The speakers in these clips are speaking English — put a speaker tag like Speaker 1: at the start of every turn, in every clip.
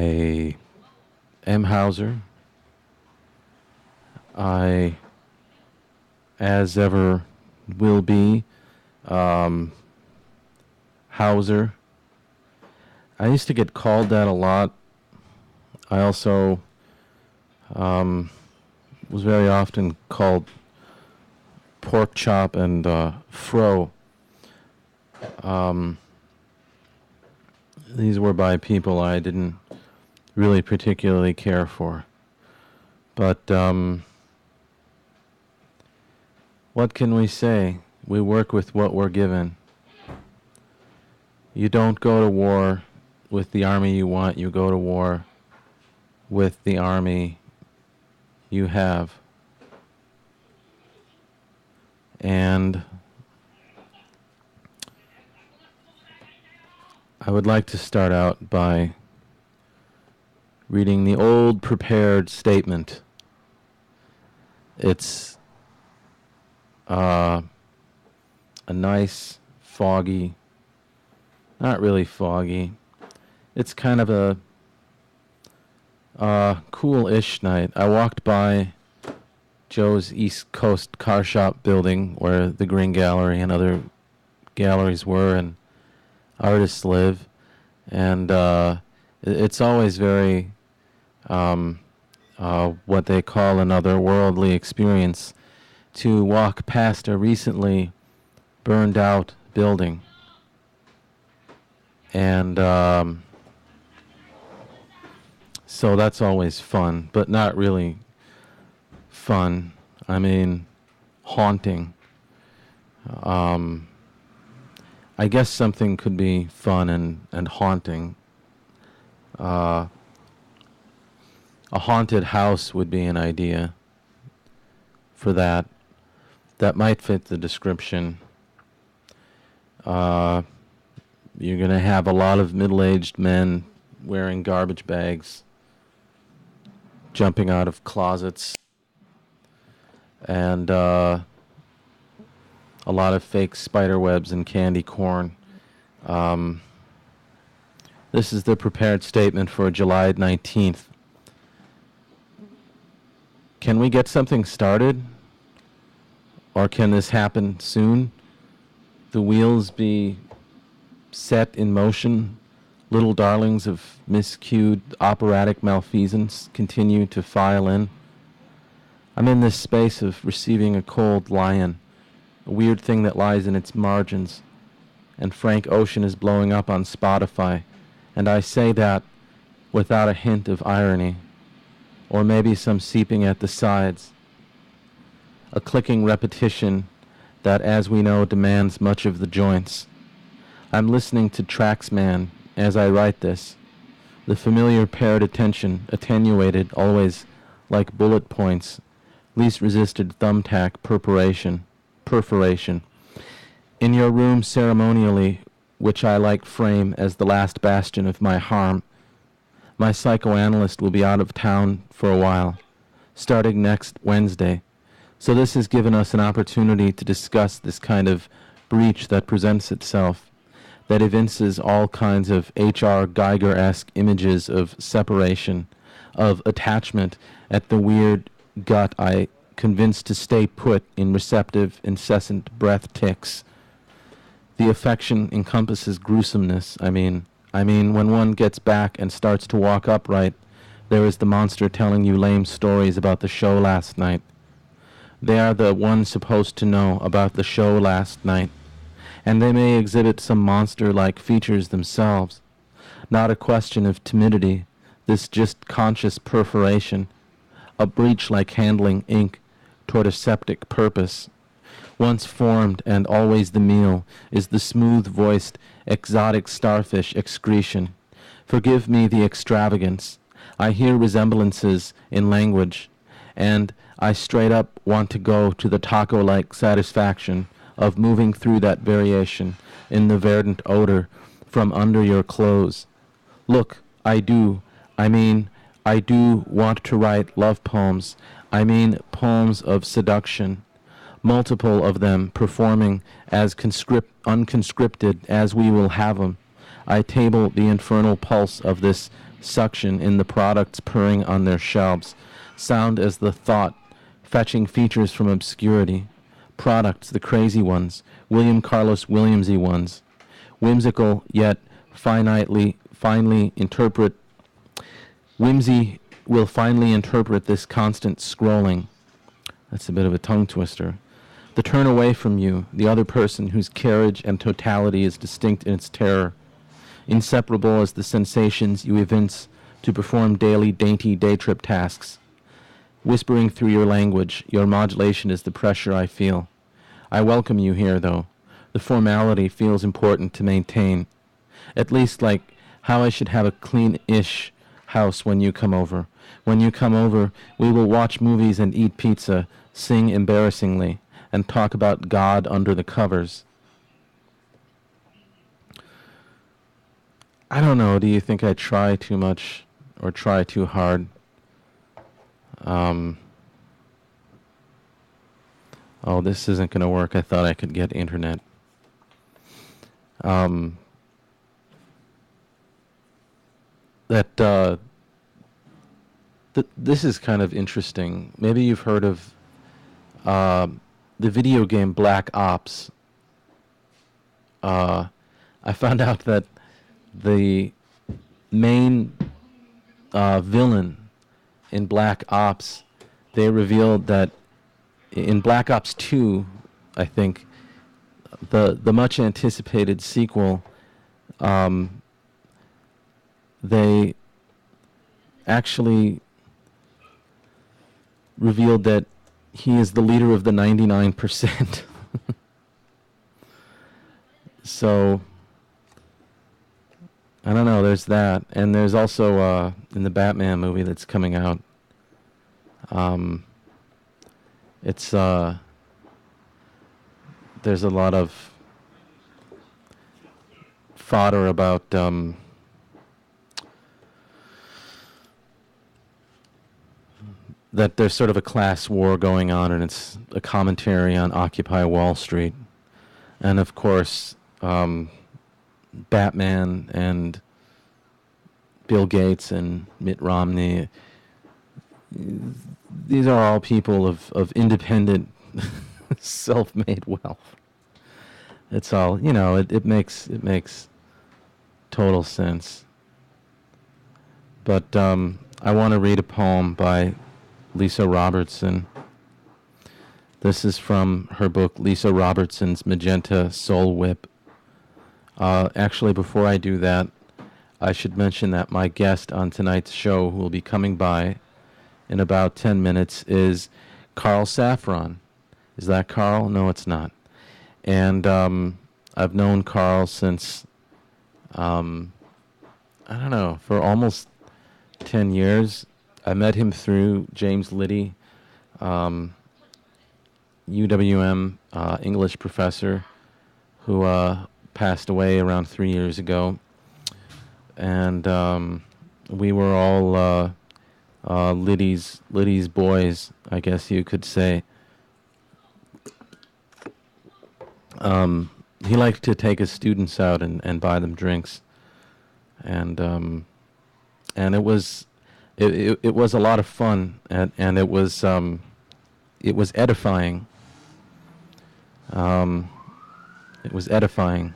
Speaker 1: I am Hauser. I, as ever, will be hauser. I used to get called that a lot. I also was very often called pork chop and fro. These were by people I didn't really particularly care for. But what can we say? We work with what we're given. You don't go to war with the army you want, you go to war with the army you have. And I would like to start out by reading the old prepared statement. It's a nice, foggy, not really foggy. It's kind of a cool-ish night. I walked by Joe's East Coast car shop building where the Green Gallery and other galleries were and artists live. And it's always very what they call an otherworldly experience to walk past a recently burned out building. And so that's always fun, but not really fun. I mean, haunting. I guess something could be fun and haunting. A haunted house would be an idea for that. That might fit the description. You're going to have a lot of middle-aged men wearing garbage bags, jumping out of closets, and a lot of fake spider webs and candy corn. This is the prepared statement for July 19th. Can we get something started? Or can this happen soon? The wheels be set in motion? Little darlings of miscued operatic malfeasance continue to file in? I'm in this space of receiving a cold lion, a weird thing that lies in its margins, and Frank Ocean is blowing up on Spotify, and I say that without a hint of irony, or maybe some seeping at the sides, a clicking repetition that, as we know, demands much of the joints. I'm listening to Traxman as I write this, the familiar paired attention, attenuated always like bullet points, least resisted thumbtack perforation. In your room ceremonially, which I like frame as the last bastion of my harm, my psychoanalyst will be out of town for a while, starting next Wednesday. So this has given us an opportunity to discuss this kind of breach that presents itself, that evinces all kinds of H.R. Geiger-esque images of separation, of attachment at the weird gut I convinced to stay put in receptive, incessant breath ticks. The affection encompasses gruesomeness. I mean, when one gets back and starts to walk upright, there is the monster telling you lame stories about the show last night. They are the ones supposed to know about the show last night, and they may exhibit some monster-like features themselves. Not a question of timidity, this just conscious perforation, a breach like handling ink toward a septic purpose. Once formed and always the meal is the smooth-voiced, exotic starfish excretion. Forgive me the extravagance. I hear resemblances in language, and I straight up want to go to the taco-like satisfaction of moving through that variation in the verdant odor from under your clothes. Look, I do want to write love poems. I mean poems of seduction, multiple of them performing as unconscripted as we will have them. I table the infernal pulse of this suction in the products purring on their shelves, sound as the thought, fetching features from obscurity. Products, the crazy ones, William Carlos Williamsy ones, whimsical yet finely interpret. Whimsy will finally interpret this constant scrolling. That's a bit of a tongue twister. The turn away from you, the other person whose carriage and totality is distinct in its terror, inseparable as the sensations you evince to perform daily dainty day trip tasks. Whispering through your language, your modulation is the pressure I feel. I welcome you here, though. The formality feels important to maintain. At least like how I should have a clean-ish house when you come over. When you come over, we will watch movies and eat pizza, sing embarrassingly, and talk about God under the covers. I don't know, do you think I try too much or try too hard? Oh, this isn't going to work. I thought I could get internet. This is kind of interesting. Maybe you've heard of the video game Black Ops. I found out that the main villain in Black Ops, they revealed that in Black Ops 2, I think, the much anticipated sequel, they actually revealed that he is the leader of the 99%. So, I don't know, there's that. And there's also, in the Batman movie that's coming out, it's, there's a lot of fodder about, that there's sort of a class war going on, and it's a commentary on Occupy Wall Street. And of course, Batman and Bill Gates and Mitt Romney, these are all people of independent, self-made wealth. It's all, you know, it makes total sense. But I want to read a poem by Lisa Robertson. This is from her book, Lisa Robertson's Magenta Soul Whip. Actually, before I do that, I should mention that my guest on tonight's show, who will be coming by in about 10 minutes, is Carl Saffron. Is that Carl? No, it's not. And I've known Carl since, I don't know, for almost 10 years. I met him through James Liddy, UWM English professor, who passed away around 3 years ago. And we were all Liddy's boys, I guess you could say. He liked to take his students out and buy them drinks. And it was it was a lot of fun, and it was edifying. It was edifying.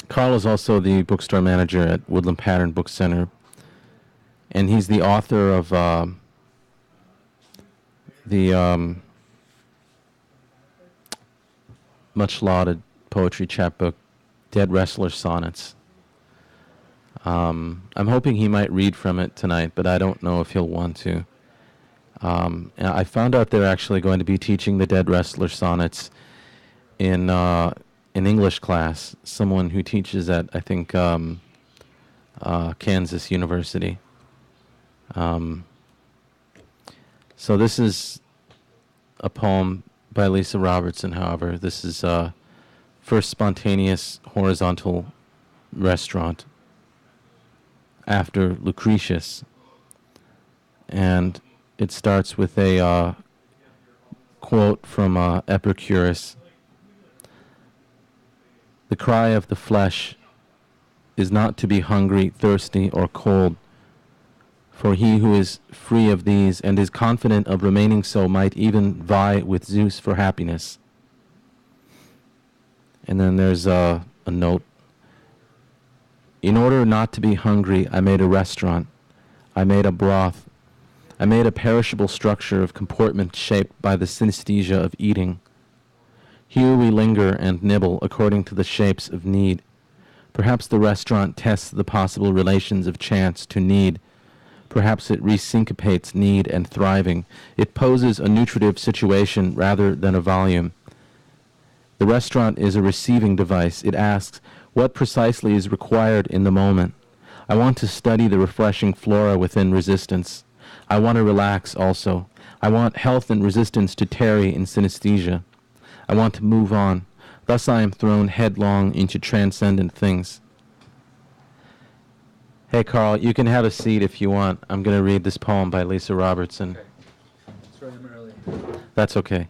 Speaker 1: Carl is also the bookstore manager at Woodland Pattern Book Center, and he's the author of the much lauded poetry chapbook, Dead Wrestler Sonnets. I'm hoping he might read from it tonight, but I don't know if he'll want to. And I found out they're actually going to be teaching the Dead Wrestler Sonnets in English class. Someone who teaches at, I think, Kansas University. So this is a poem by Lisa Robertson, however. This is First Spontaneous Horizontal Restaurant after Lucretius. And it starts with a quote from Epicurus. The cry of the flesh is not to be hungry, thirsty, or cold, for he who is free of these and is confident of remaining so might even vie with Zeus for happiness. And then there's a note. In order not to be hungry, I made a restaurant. I made a broth. I made a perishable structure of comportment shaped by the synesthesia of eating. Here we linger and nibble according to the shapes of need. Perhaps the restaurant tests the possible relations of chance to need. Perhaps it resyncopates need and thriving. It poses a nutritive situation rather than a volume. The restaurant is a receiving device. It asks, what precisely is required in the moment? I want to study the refreshing flora within resistance. I want to relax also. I want health and resistance to tarry in synesthesia. I want to move on. Thus I am thrown headlong into transcendent things. Hey, Carl, you can have a seat if you want. I'm going to read this poem by Lisa Robertson.
Speaker 2: Okay. Sorry I'm early.
Speaker 1: That's okay.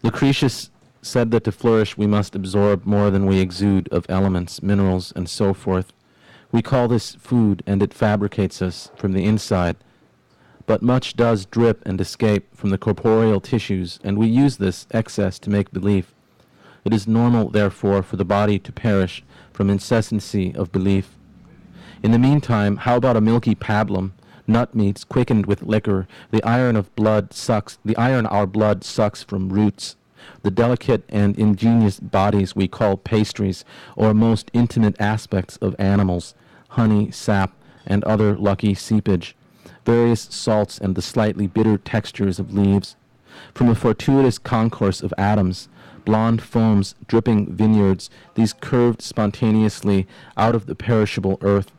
Speaker 1: Lucretius said that to flourish we must absorb more than we exude of elements, minerals, and so forth. We call this food, and it fabricates us from the inside. But much does drip and escape from the corporeal tissues, and we use this excess to make belief. It is normal, therefore, for the body to perish from incessancy of belief. In the meantime, how about a milky pablum, nut meats quickened with liquor, the iron our blood sucks from roots, the delicate and ingenious bodies we call pastries, or most intimate aspects of animals, honey, sap, and other lucky seepage, various salts and the slightly bitter textures of leaves. From a fortuitous concourse of atoms, blonde foams, dripping vineyards, these curved spontaneously out of the perishable earth.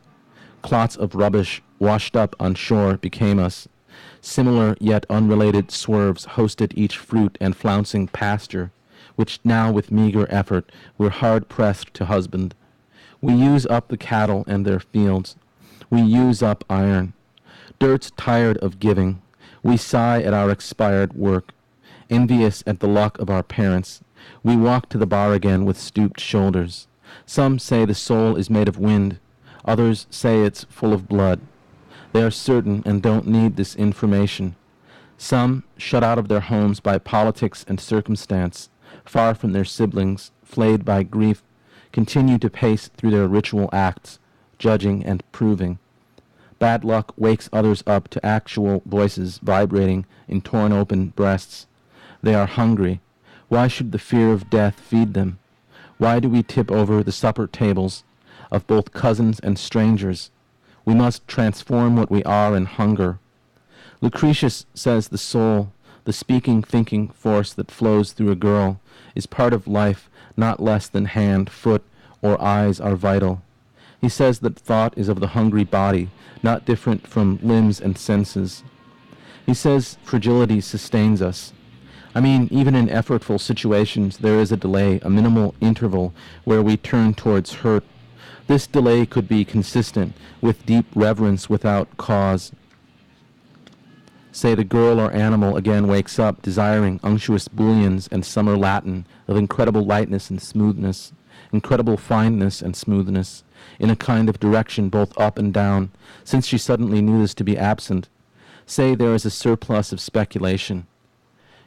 Speaker 1: Clots of rubbish washed up on shore became us. Similar yet unrelated swerves hosted each fruit and flouncing pasture, which now with meager effort we're hard-pressed to husband. We use up the cattle and their fields. We use up iron. Dirt's tired of giving. We sigh at our expired work. Envious at the luck of our parents, we walk to the bar again with stooped shoulders. Some say the soul is made of wind. Others say it's full of blood. They are certain and don't need this information. Some, shut out of their homes by politics and circumstance, far from their siblings, flayed by grief, continue to pace through their ritual acts, judging and proving. Bad luck wakes others up to actual voices vibrating in torn open breasts. They are hungry. Why should the fear of death feed them? Why do we tip over the supper tables of both cousins and strangers? We must transform what we are in hunger. Lucretius says the soul, the speaking, thinking force that flows through a girl, is part of life, not less than hand, foot, or eyes are vital. He says that thought is of the hungry body, not different from limbs and senses. He says fragility sustains us. I mean, even in effortful situations, there is a delay, a minimal interval where we turn towards hurt. This delay could be consistent with deep reverence without cause. Say the girl or animal again wakes up desiring unctuous bouillons and summer Latin of incredible lightness and smoothness, incredible fineness and smoothness, in a kind of direction both up and down, since she suddenly knew this to be absent. Say there is a surplus of speculation.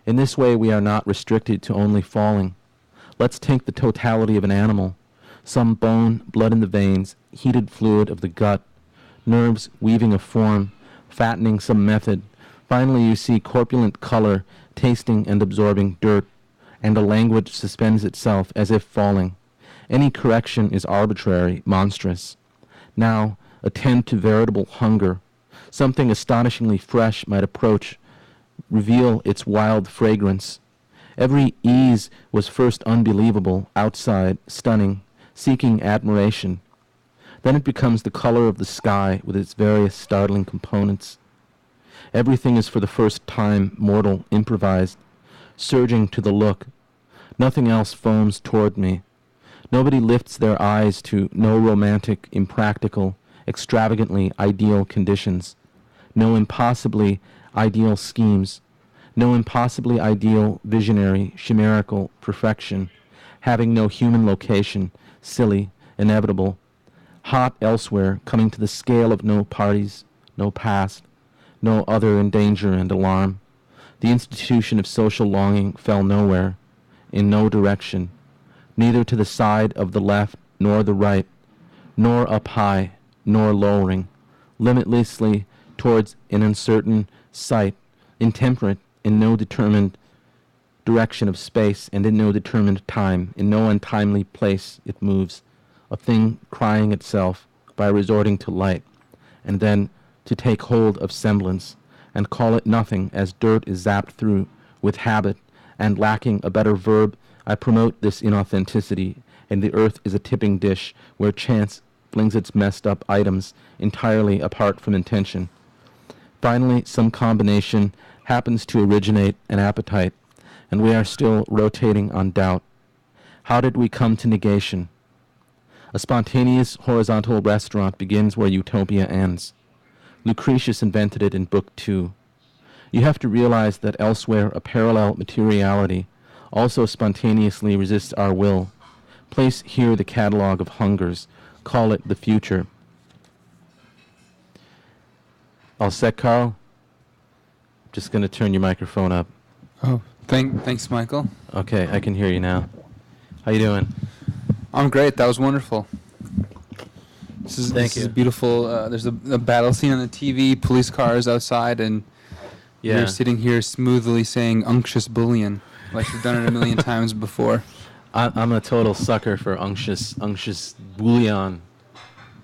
Speaker 1: In this way we are not restricted to only falling. Let's take the totality of an animal. Some bone, blood in the veins, heated fluid of the gut, nerves weaving a form, fattening some method. Finally you see corpulent color, tasting and absorbing dirt, and a language suspends itself as if falling. Any correction is arbitrary, monstrous. Now attend to veritable hunger. Something astonishingly fresh might approach, reveal its wild fragrance. Every ease was first unbelievable, outside, stunning, seeking admiration. Then it becomes the color of the sky with its various startling components. Everything is for the first time mortal, improvised, surging to the look. Nothing else foams toward me. Nobody lifts their eyes to no romantic, impractical, extravagantly ideal conditions, no impossibly ideal schemes, no impossibly ideal, visionary, chimerical perfection. having no human location, silly, inevitable, hot elsewhere, coming to the scale of no parties, no past, no other in danger and alarm. The institution of social longing fell nowhere, in no direction, neither to the side of the left nor the right, nor up high, nor lowering, limitlessly towards an uncertain sight, intemperate in no determined direction of space and in no determined time, in no untimely place it moves, a thing crying itself by resorting to light, and then to take hold of semblance, and call it nothing as dirt is zapped through with habit, and lacking a better verb, I promote this inauthenticity, and the earth is a tipping dish where chance flings its messed up items entirely apart from intention. Finally, some combination happens to originate an appetite, and we are still rotating on doubt. How did we come to negation? A spontaneous horizontal restaurant begins where utopia ends. Lucretius invented it in Book 2. You have to realize that elsewhere a parallel materiality also spontaneously resists our will. Place here the catalog of hungers. Call it the future. All set, Carl? Just going to turn your microphone up.
Speaker 3: Oh, thanks, Michael.
Speaker 1: Okay, I can hear you now. How you doing?
Speaker 3: I'm great. That was wonderful.
Speaker 1: Thank
Speaker 3: This is
Speaker 1: you.
Speaker 3: beautiful. There's a battle scene on the TV, police cars outside, and you're sitting here smoothly saying unctuous bullion, like you've done it a million times before.
Speaker 1: I'm a total sucker for unctuous bouillon.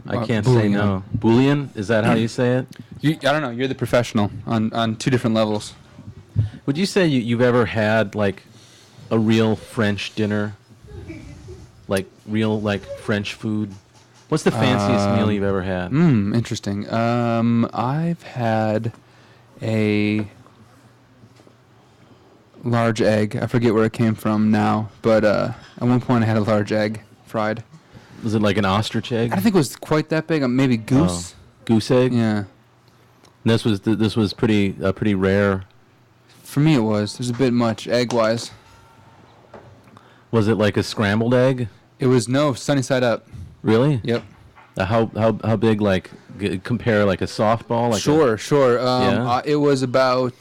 Speaker 1: I can't say
Speaker 3: bouillon.
Speaker 1: no. Bouillon? Is that how you say it?
Speaker 3: I don't know. You're the professional on two different levels.
Speaker 1: Would you say you've ever had like a real French dinner? Like real like French food? What's the fanciest meal you've ever had?
Speaker 3: Interesting. I've had a large egg. I forget where it came from now, but at one point I had a large egg fried.
Speaker 1: Was it like an ostrich egg?
Speaker 3: I don't think it was quite that big. Maybe goose.
Speaker 1: Goose egg?
Speaker 3: Yeah.
Speaker 1: And this was pretty rare.
Speaker 3: For me, it was. There's a bit much egg-wise.
Speaker 1: Was it like a scrambled egg?
Speaker 3: It was sunny side up.
Speaker 1: Really?
Speaker 3: Yep.
Speaker 1: How big? Like compare like a softball? Like
Speaker 3: Sure.
Speaker 1: Yeah?
Speaker 3: It was about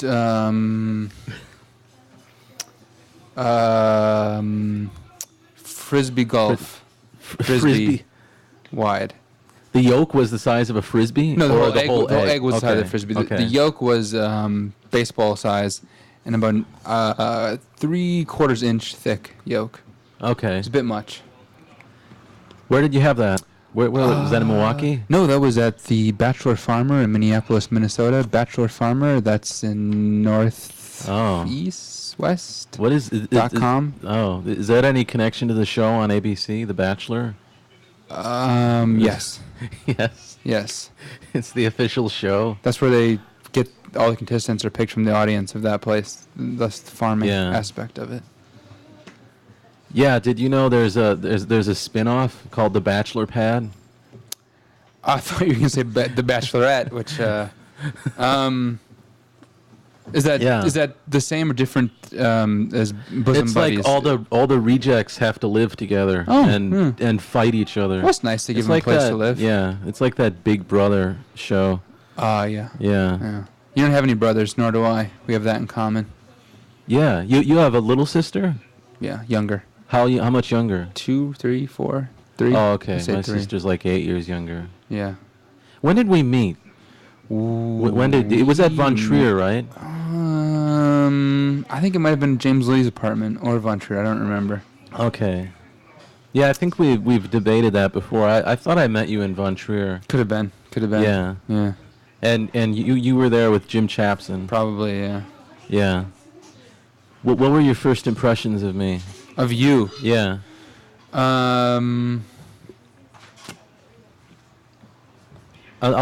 Speaker 3: frisbee golf.
Speaker 1: Frisbee.
Speaker 3: Wide.
Speaker 1: The yolk was the size of a frisbee?
Speaker 3: No, the
Speaker 1: Or
Speaker 3: whole egg was the size of
Speaker 1: Okay,
Speaker 3: the frisbee.
Speaker 1: okay.
Speaker 3: The yolk was baseball size and about 3/4 inch thick yolk.
Speaker 1: Okay.
Speaker 3: It's a bit much.
Speaker 1: Where did you have that? Where was that in Milwaukee?
Speaker 3: No, that was at the Bachelor Farmer in Minneapolis, Minnesota. Bachelor Farmer, that's in northeast, west.
Speaker 1: What is
Speaker 3: .com.
Speaker 1: Oh, is that any connection to the show on ABC, The Bachelor?
Speaker 3: Yes.
Speaker 1: Yes.
Speaker 3: Yes.
Speaker 1: It's the official show.
Speaker 3: That's where they get all the contestants are picked from the audience of that place. That's the farming aspect of it.
Speaker 1: Yeah, did you know there's a spin-off called The Bachelor Pad?
Speaker 3: I thought you were going to say The Bachelorette, which is that the same or different as Bosom
Speaker 1: It's
Speaker 3: Buddies?
Speaker 1: like all the rejects have to live together and fight each other.
Speaker 3: Well, it's nice to give
Speaker 1: It's
Speaker 3: them
Speaker 1: like
Speaker 3: a place
Speaker 1: that,
Speaker 3: to live.
Speaker 1: Yeah, it's like that Big Brother show.
Speaker 3: Yeah.
Speaker 1: Yeah.
Speaker 3: Yeah. You don't have any brothers, nor do I. We have that in common.
Speaker 1: Yeah, you have a little sister?
Speaker 3: Yeah, younger.
Speaker 1: How much younger?
Speaker 3: 2, 3, 4, 3.
Speaker 1: Oh, okay.
Speaker 3: I say
Speaker 1: My
Speaker 3: 3.
Speaker 1: sister's like 8 years younger.
Speaker 3: Yeah.
Speaker 1: When did we meet? When did it was at Von Trier, right?
Speaker 3: I think it might have been James Lee's apartment or Von Trier. I don't remember.
Speaker 1: Okay. Yeah, I think we've debated that before. I thought I met you in Von Trier.
Speaker 3: Could have been.
Speaker 1: Yeah.
Speaker 3: Yeah.
Speaker 1: And you were there with Jim Chapson.
Speaker 3: Probably, yeah.
Speaker 1: Yeah. What were your first impressions of me?
Speaker 3: Of you.
Speaker 1: Yeah. I'll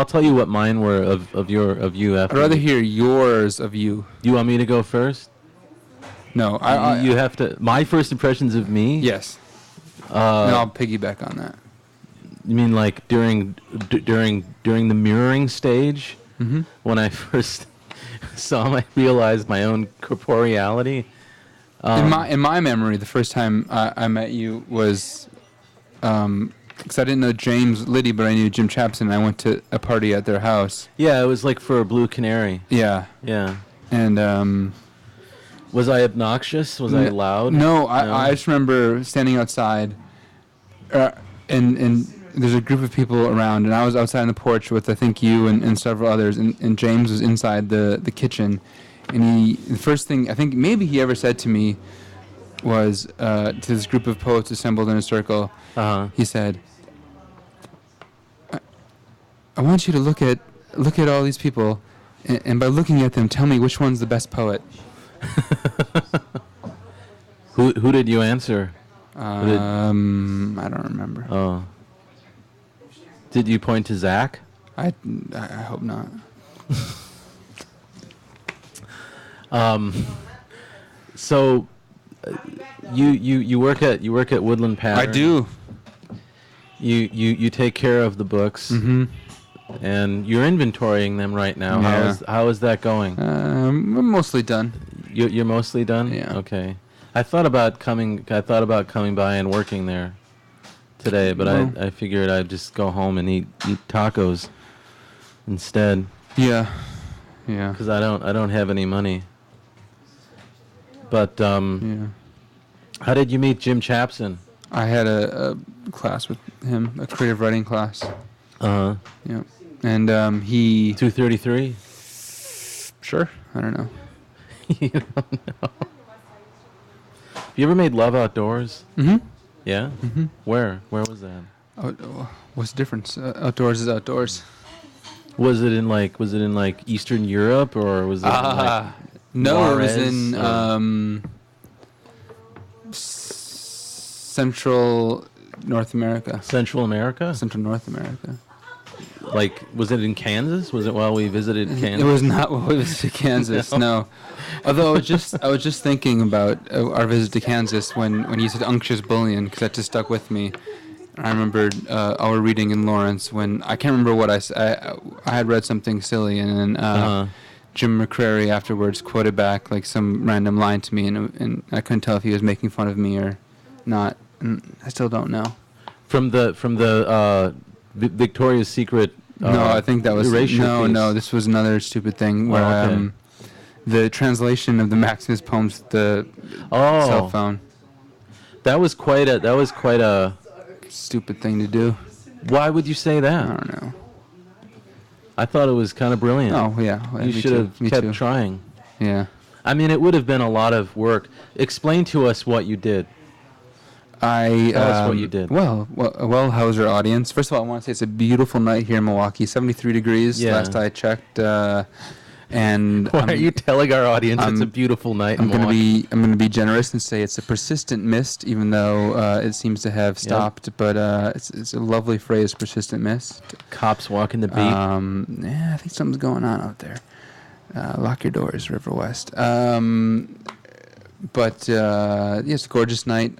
Speaker 1: tell you what mine were of you after.
Speaker 3: I'd rather hear yours of you.
Speaker 1: You want me to go first?
Speaker 3: No,
Speaker 1: You have to. My first impressions of me?
Speaker 3: Yes. And I'll piggyback on that.
Speaker 1: You mean like during the mirroring stage?
Speaker 3: Mm-hmm.
Speaker 1: When I first realized my own corporeality?
Speaker 3: In my memory, the first time I met you was because I didn't know James Liddy, but I knew Jim Chapson. And I went to a party at their house.
Speaker 1: Yeah, it was like for a Blue Canary.
Speaker 3: Yeah,
Speaker 1: Yeah.
Speaker 3: and
Speaker 1: Was I obnoxious? Was I loud?
Speaker 3: No, I just remember standing outside, and there's a group of people around, and I was outside on the porch with I think you and several others, and James was inside the kitchen, and the first thing I think maybe he ever said to me was to this group of poets assembled in a circle, he said, I want you to look at all these people, and by looking at them, tell me which one's the best poet.
Speaker 1: Who did you answer?
Speaker 3: I don't remember.
Speaker 1: Oh. Did you point to Zach?
Speaker 3: I hope not.
Speaker 1: So you work at Woodland Pattern.
Speaker 3: I do.
Speaker 1: You take care of the books.
Speaker 3: Mm-hmm.
Speaker 1: And you're inventorying them right now.
Speaker 3: Yeah.
Speaker 1: How is that going?
Speaker 3: I'm mostly done.
Speaker 1: You're mostly done?
Speaker 3: Yeah.
Speaker 1: Okay. I thought about coming by and working there today, but
Speaker 3: Well,
Speaker 1: I figured I'd just go home and eat tacos instead.
Speaker 3: Yeah. Yeah.
Speaker 1: Because I don't have any money. But
Speaker 3: Yeah.
Speaker 1: how did you meet Jim Chapson?
Speaker 3: I had a class with him, a creative writing class.
Speaker 1: Uh-huh.
Speaker 3: Yeah. And he
Speaker 1: 233?
Speaker 3: Sure. I don't know.
Speaker 1: You don't know. Have you ever made Love Outdoors?
Speaker 3: Mm-hmm.
Speaker 1: Yeah?
Speaker 3: Mm-hmm.
Speaker 1: Where was that?
Speaker 3: What's the difference? Outdoors is outdoors.
Speaker 1: Was it in like Eastern Europe, or was it
Speaker 3: No, it was
Speaker 1: Juarez,
Speaker 3: in
Speaker 1: or-
Speaker 3: Central North America.
Speaker 1: Central America?
Speaker 3: Central North America.
Speaker 1: Like, was it in Kansas? Was it while we visited Kansas?
Speaker 3: It was not while we visited Kansas. No. Although I was just thinking about our visit to Kansas when you said unctuous bullion, because that just stuck with me. I remembered our reading in Lawrence when I can't remember what I had read something silly, and then Jim McCrary afterwards quoted back like some random line to me, and I couldn't tell if he was making fun of me or not. And I still don't know.
Speaker 1: From the Victoria's Secret.
Speaker 3: No, I think that was
Speaker 1: erasure piece.
Speaker 3: no. This was another stupid thing where
Speaker 1: okay.
Speaker 3: The translation of the Maximus poems with the cell phone.
Speaker 1: That was quite a.
Speaker 3: Stupid thing to do.
Speaker 1: Why would you say
Speaker 3: I
Speaker 1: that?
Speaker 3: don't know.
Speaker 1: I thought it was kind of brilliant.
Speaker 3: Oh yeah,
Speaker 1: You
Speaker 3: me
Speaker 1: should
Speaker 3: too,
Speaker 1: have
Speaker 3: me
Speaker 1: kept
Speaker 3: too.
Speaker 1: trying.
Speaker 3: Yeah.
Speaker 1: I mean, it would have been a lot of work. Explain to us what you did.
Speaker 3: Tell
Speaker 1: us what you did.
Speaker 3: Well, hauser audience. First of all, I want to say it's a beautiful night here in Milwaukee. 73 degrees
Speaker 1: Yeah.
Speaker 3: last I checked. And
Speaker 1: Why are you telling our audience it's a
Speaker 3: I'm-
Speaker 1: beautiful night?
Speaker 3: I'm
Speaker 1: in Milwaukee?
Speaker 3: going to be generous and say it's a persistent mist, even though it seems to have stopped. But it's a lovely phrase, persistent mist.
Speaker 1: Cops walking the beat.
Speaker 3: Yeah, I think something's going on out there. Lock your doors, River West. But it's a gorgeous night.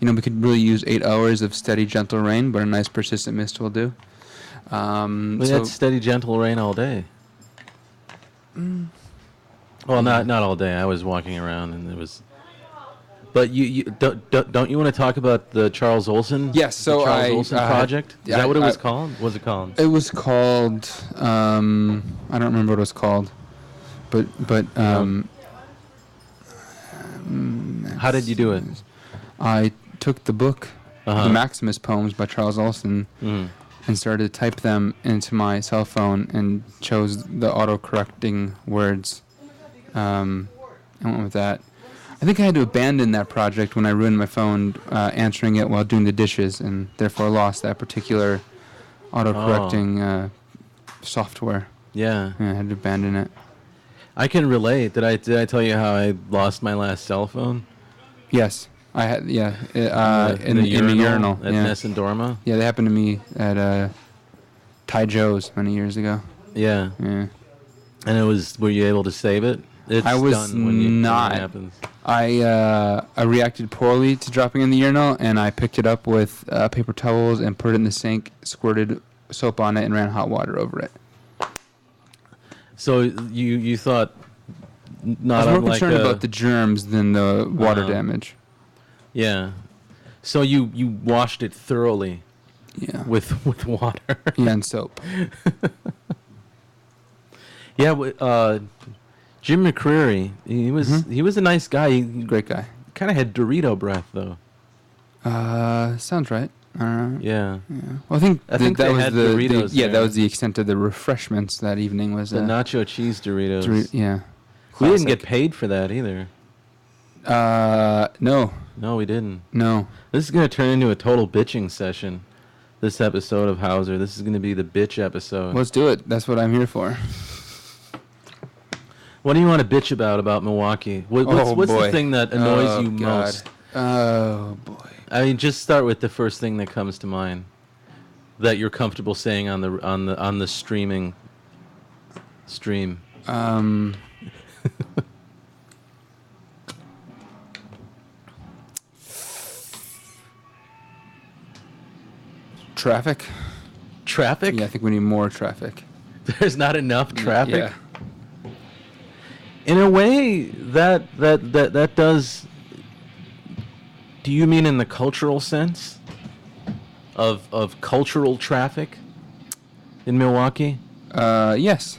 Speaker 3: We could really use 8 hours of steady, gentle rain, but a nice persistent mist will do.
Speaker 1: We had steady, gentle rain all day. Well, not all day. I was walking around, and it was. But you don't you want to talk about the Charles Olson?
Speaker 3: Yes. So
Speaker 1: the Charles Olson project. Is that what it was called? What was it called?
Speaker 3: It was called. I don't remember what it was called, but
Speaker 1: How did you do it?
Speaker 3: I took the book, the Maximus poems by Charles Olson, and started to type them into my cell phone and chose the auto-correcting words, and went with that. I think I had to abandon that project when I ruined my phone answering it while doing the dishes, and therefore lost that particular auto-correcting software.
Speaker 1: Yeah.
Speaker 3: I had to abandon it.
Speaker 1: I can relate. Did I tell you how I lost my last cell phone?
Speaker 3: Yes, I had. Yeah,
Speaker 1: in the urinal at
Speaker 3: yeah.
Speaker 1: Ness and Dorma.
Speaker 3: Yeah, that happened to me at Ty Joe's many years ago.
Speaker 1: Yeah.
Speaker 3: Yeah.
Speaker 1: And it was. Were you able to save it? It's
Speaker 3: I was
Speaker 1: done when
Speaker 3: not.
Speaker 1: When it happens.
Speaker 3: I reacted poorly to dropping it in the urinal, and I picked it up with paper towels and put it in the sink, squirted soap on it, and ran hot water over it.
Speaker 1: So you thought
Speaker 3: I
Speaker 1: not
Speaker 3: was more
Speaker 1: unlike
Speaker 3: concerned about the germs than the water
Speaker 1: Uh-huh.
Speaker 3: damage.
Speaker 1: Yeah. So you washed it thoroughly
Speaker 3: Yeah.
Speaker 1: with water.
Speaker 3: Yeah, and soap.
Speaker 1: Yeah. Jim McCreary. He was a nice guy. He
Speaker 3: Great guy.
Speaker 1: kind of had Dorito breath though.
Speaker 3: Sounds right. I don't know.
Speaker 1: Yeah.
Speaker 3: Yeah. Well, I think
Speaker 1: I think
Speaker 3: that
Speaker 1: they
Speaker 3: was
Speaker 1: had
Speaker 3: the
Speaker 1: Doritos
Speaker 3: yeah, that
Speaker 1: there.
Speaker 3: was the extent of the refreshments that evening. Was
Speaker 1: The nacho cheese Doritos.
Speaker 3: yeah.
Speaker 1: We didn't get
Speaker 3: Classic.
Speaker 1: paid for that either.
Speaker 3: No,
Speaker 1: No, we didn't.
Speaker 3: no.
Speaker 1: This is going to turn into a total bitching session. This episode of Hauser. This is going to be the bitch episode.
Speaker 3: Let's do it. That's what I'm here for.
Speaker 1: What do you want to bitch about Milwaukee? What's the
Speaker 3: boy.
Speaker 1: thing that annoys
Speaker 3: Oh,
Speaker 1: you
Speaker 3: God.
Speaker 1: most?
Speaker 3: Oh boy.
Speaker 1: I mean, just start with the first thing that comes to mind that you're comfortable saying on the stream.
Speaker 3: Traffic.
Speaker 1: Traffic?
Speaker 3: Yeah, I think we need more traffic.
Speaker 1: There's not enough traffic.
Speaker 3: Yeah.
Speaker 1: In a way, that does. Do you mean in the cultural sense of cultural traffic in Milwaukee?
Speaker 3: Yes.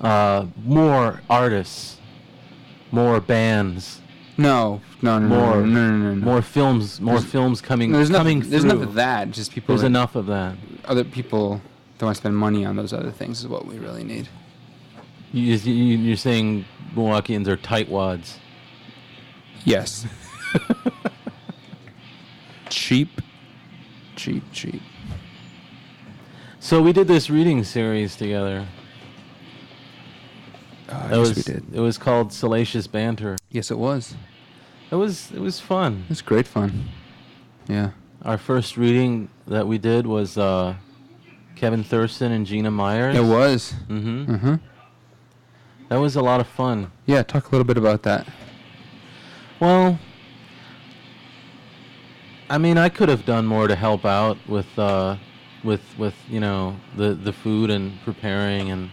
Speaker 1: More artists, more bands,
Speaker 3: No. No. No.
Speaker 1: more films coming
Speaker 3: There's
Speaker 1: coming
Speaker 3: nothing. There's
Speaker 1: through.
Speaker 3: enough of that. Just people.
Speaker 1: There's
Speaker 3: that-
Speaker 1: enough of that.
Speaker 3: Other people don't want to spend money on those other things. Is what we really need.
Speaker 1: You're saying Milwaukeeans are tightwads.
Speaker 3: Yes. Cheap.
Speaker 1: So we did this reading series together.
Speaker 3: Yes, we did.
Speaker 1: It was called Salacious Banter.
Speaker 3: Yes, it was.
Speaker 1: It was fun.
Speaker 3: It was great fun. Yeah.
Speaker 1: Our first reading that we did was Kevin Thurston and Gina Myers.
Speaker 3: It was.
Speaker 1: Mm-hmm.
Speaker 3: Mm-hmm.
Speaker 1: That was a lot of fun.
Speaker 3: Yeah, talk a little bit about that.
Speaker 1: Well, I mean, I could have done more to help out with you know the food and preparing, and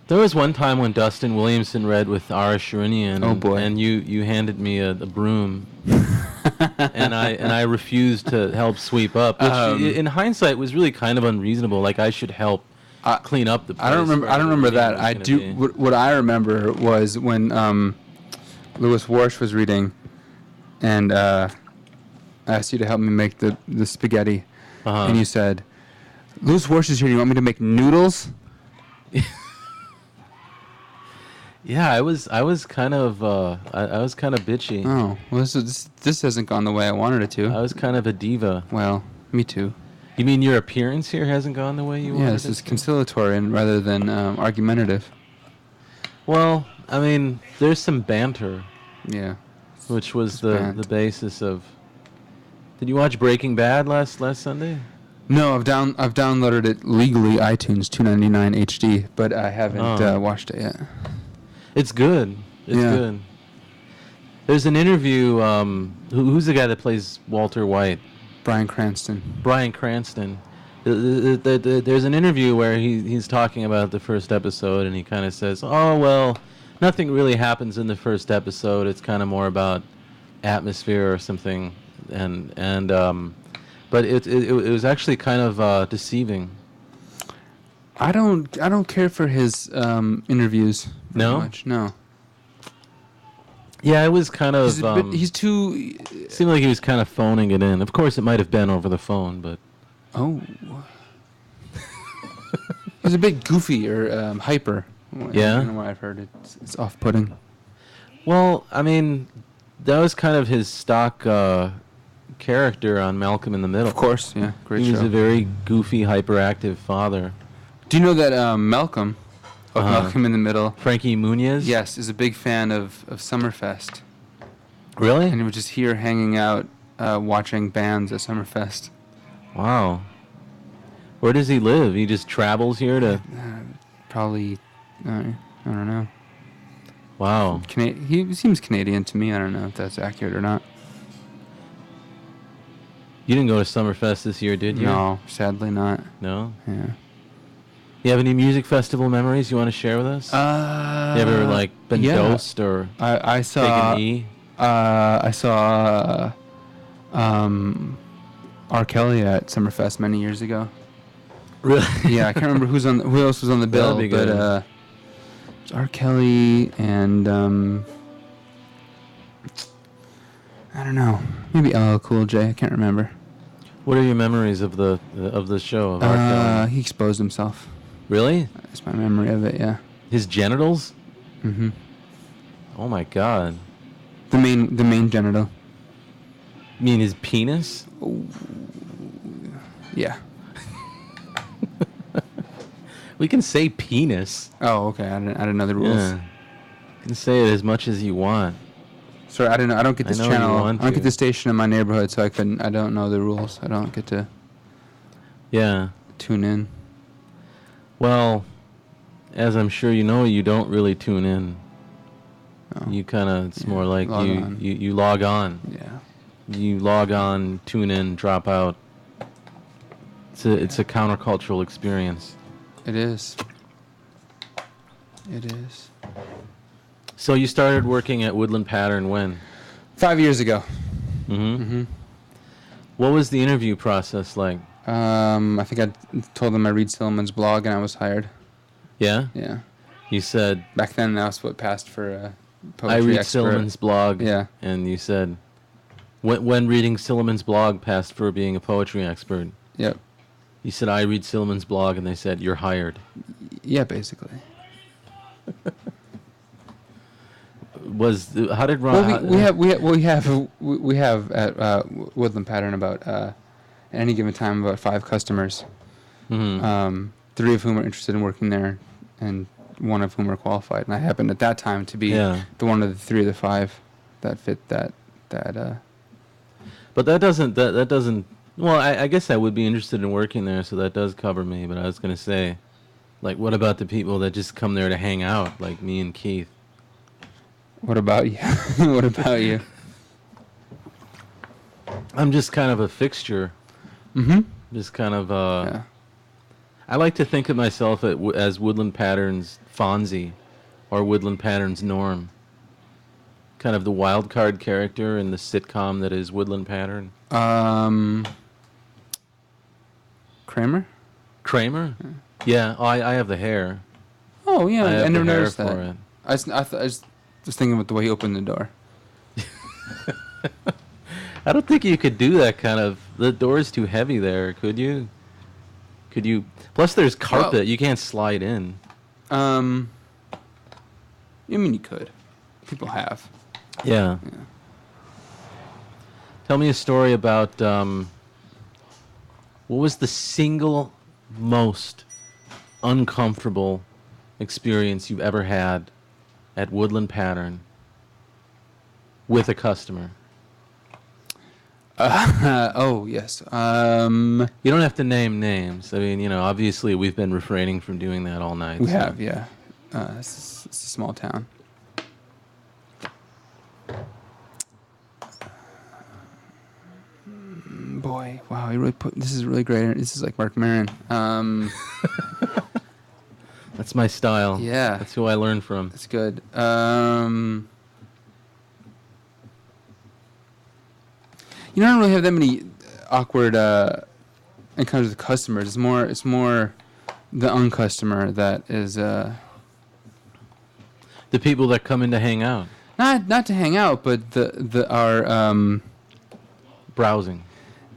Speaker 1: there was one time when Dustin Williamson read with Ara Sharinian.
Speaker 3: Oh, boy.
Speaker 1: And you handed me a broom, and I refused to help sweep up, which in hindsight was really kind of unreasonable. Like I should help clean up the place.
Speaker 3: I don't remember. I don't remember that. I do. What I remember was when Louis Warsh was reading, and I asked you to help me make the spaghetti, and you said, "Louis Warsh is here. You want me to make noodles?"
Speaker 1: Yeah, I was kind of I was kind of bitchy.
Speaker 3: Oh, well, this hasn't gone the way I wanted it to.
Speaker 1: I was kind of a diva.
Speaker 3: Well, me too.
Speaker 1: You mean your appearance here hasn't gone the way you wanted?
Speaker 3: Yeah, this is conciliatory and rather than argumentative.
Speaker 1: Well, I mean, there's some banter,
Speaker 3: Yeah.
Speaker 1: which was
Speaker 3: It's
Speaker 1: the
Speaker 3: bant.
Speaker 1: basis of. Did you watch Breaking Bad last Sunday?
Speaker 3: No, I've downloaded it legally, iTunes 299 HD, but I haven't
Speaker 1: Oh.
Speaker 3: watched it yet.
Speaker 1: It's good. It's
Speaker 3: Yeah.
Speaker 1: good. There's an interview. Who's the guy that plays Walter White?
Speaker 3: Bryan Cranston.
Speaker 1: Bryan Cranston. There's an interview where he's talking about the first episode, and he kind of says, "Oh well, nothing really happens in the first episode. It's kind of more about atmosphere or something." But it was actually kind of deceiving.
Speaker 3: I don't care for his interviews very
Speaker 1: No?
Speaker 3: much. No.
Speaker 1: Yeah, it was kind of.
Speaker 3: He's too.
Speaker 1: Seemed like he was kind of phoning it in. Of course, it might have been over the phone, but.
Speaker 3: Oh. He's a bit goofy or hyper.
Speaker 1: Yeah?
Speaker 3: I don't know why I've heard it. It's off-putting.
Speaker 1: Well, I mean, that was kind of his stock character on Malcolm in the Middle.
Speaker 3: Of course, yeah. Great
Speaker 1: He was
Speaker 3: show.
Speaker 1: a very goofy, hyperactive father.
Speaker 3: Do you know that Malcolm, of
Speaker 1: Uh-huh.
Speaker 3: Malcolm in the Middle,
Speaker 1: Frankie Muniz?
Speaker 3: yes, is a big fan of Summerfest.
Speaker 1: Really?
Speaker 3: And he was just here hanging out, watching bands at Summerfest.
Speaker 1: Wow. Where does he live? He just travels here to.
Speaker 3: Probably, I don't know.
Speaker 1: Wow.
Speaker 3: He seems Canadian to me. I don't know if that's accurate or not.
Speaker 1: You didn't go to Summerfest this year, did you?
Speaker 3: No, sadly not.
Speaker 1: No?
Speaker 3: Yeah.
Speaker 1: You have any music festival memories you want to share with us? You ever like been
Speaker 3: yeah.
Speaker 1: dosed or
Speaker 3: I
Speaker 1: taken
Speaker 3: saw
Speaker 1: E?
Speaker 3: I saw R. Kelly at Summerfest many years ago.
Speaker 1: Really?
Speaker 3: Yeah, I can't remember who else was on the bill,
Speaker 1: That'd be
Speaker 3: but
Speaker 1: good.
Speaker 3: it's R. Kelly and I don't know, maybe LL Cool J. I can't remember.
Speaker 1: What are your memories of the show of R. Kelly?
Speaker 3: He exposed himself.
Speaker 1: Really?
Speaker 3: That's my memory of it. Yeah.
Speaker 1: His genitals?
Speaker 3: Mm-hmm.
Speaker 1: Oh my god.
Speaker 3: The main genital.
Speaker 1: You mean his penis?
Speaker 3: Yeah.
Speaker 1: We can say penis.
Speaker 3: Oh, okay. I didn't know the rules.
Speaker 1: Yeah. You can say it as much as you want.
Speaker 3: Sorry, I don't know. I don't get this
Speaker 1: I know you
Speaker 3: channel. I
Speaker 1: want
Speaker 3: don't
Speaker 1: to.
Speaker 3: get this station in my neighborhood, so I don't know the rules. I don't get to
Speaker 1: Yeah.
Speaker 3: tune in.
Speaker 1: Well, as I'm sure you know, you don't really tune in.
Speaker 3: Oh.
Speaker 1: You kind of, it's more like
Speaker 3: log on.
Speaker 1: you log on.
Speaker 3: Yeah.
Speaker 1: You log on, tune in, drop out. It's a countercultural experience.
Speaker 3: It is. It is.
Speaker 1: So you started working at Woodland Pattern when?
Speaker 3: 5 years ago.
Speaker 1: Mm-hmm.
Speaker 3: Mm-hmm.
Speaker 1: What was the interview process like?
Speaker 3: I think I told them I read Silliman's blog and I was hired.
Speaker 1: Yeah?
Speaker 3: Yeah.
Speaker 1: You said,
Speaker 3: Back then, that's what passed for a
Speaker 1: I
Speaker 3: poetry
Speaker 1: read
Speaker 3: expert.
Speaker 1: Silliman's blog.
Speaker 3: Yeah.
Speaker 1: And you said, when reading Silliman's blog passed for being a poetry expert,
Speaker 3: Yep.
Speaker 1: you said, I read Silliman's blog, and they said, you're hired.
Speaker 3: Yeah, basically.
Speaker 1: How did Ron...
Speaker 3: Well, we have at Woodland Pattern about at any given time about 5 customers,
Speaker 1: Mhm.
Speaker 3: 3 of whom are interested in working there, and 1 of whom are qualified. And I happened at that time to be
Speaker 1: Yeah.
Speaker 3: the one of the 3 of the 5 that fit that.
Speaker 1: But that doesn't... Well, I guess I would be interested in working there, so that does cover me. But I was going to say, like, what about the people that just come there to hang out, like me and Keith?
Speaker 3: What about you? What about you?
Speaker 1: I'm just kind of a fixture.
Speaker 3: Mm-hmm.
Speaker 1: Just kind of...
Speaker 3: Yeah.
Speaker 1: I like to think of myself as Woodland Pattern's Fonzie or Woodland Pattern's Norm. Kind of the wild card character in the sitcom that is Woodland Pattern.
Speaker 3: Kramer?
Speaker 1: Kramer? Yeah, I have the hair.
Speaker 3: Oh yeah,
Speaker 1: I have
Speaker 3: I never
Speaker 1: the hair
Speaker 3: noticed
Speaker 1: for
Speaker 3: that.
Speaker 1: it.
Speaker 3: I was just thinking about the way he opened the door.
Speaker 1: I don't think you could do that kind of... The door's too heavy there, could you? Could you... Plus there's carpet,
Speaker 3: Well-
Speaker 1: you can't slide in.
Speaker 3: I mean, you could. People have.
Speaker 1: Yeah.
Speaker 3: Yeah.
Speaker 1: Tell me a story about... what was the single most uncomfortable experience you've ever had at Woodland Pattern with a customer?
Speaker 3: Oh yes.
Speaker 1: You don't have to name names. I mean, you know, obviously we've been refraining from doing that all night.
Speaker 3: We
Speaker 1: so-
Speaker 3: have, yeah. It's a small town. Boy, wow, you really put. This is really great. This is like Mark Maron.
Speaker 1: That's my style.
Speaker 3: Yeah.
Speaker 1: That's who I learned from.
Speaker 3: That's good. You don't really have that many awkward encounters with customers. It's more the uncustomer that is
Speaker 1: The people that come in to hang out,
Speaker 3: not to hang out, but our
Speaker 1: browsing.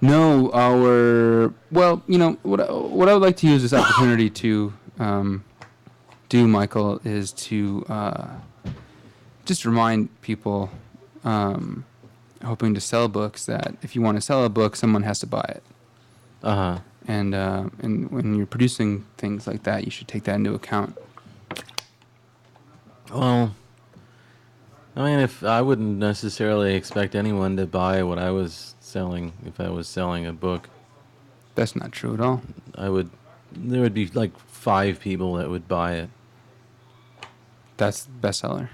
Speaker 3: no our well, you know what I would like to use this opportunity to do, Michael, is to just remind people hoping to sell books that if you want to sell a book, someone has to buy it.
Speaker 1: Uh-huh.
Speaker 3: And when you're producing things like that, you should take that into account.
Speaker 1: Well, I mean, if I wouldn't necessarily expect anyone to buy what I was selling if I was selling a book.
Speaker 3: That's not true at all.
Speaker 1: There would be like 5 people that would buy it.
Speaker 3: That's bestseller.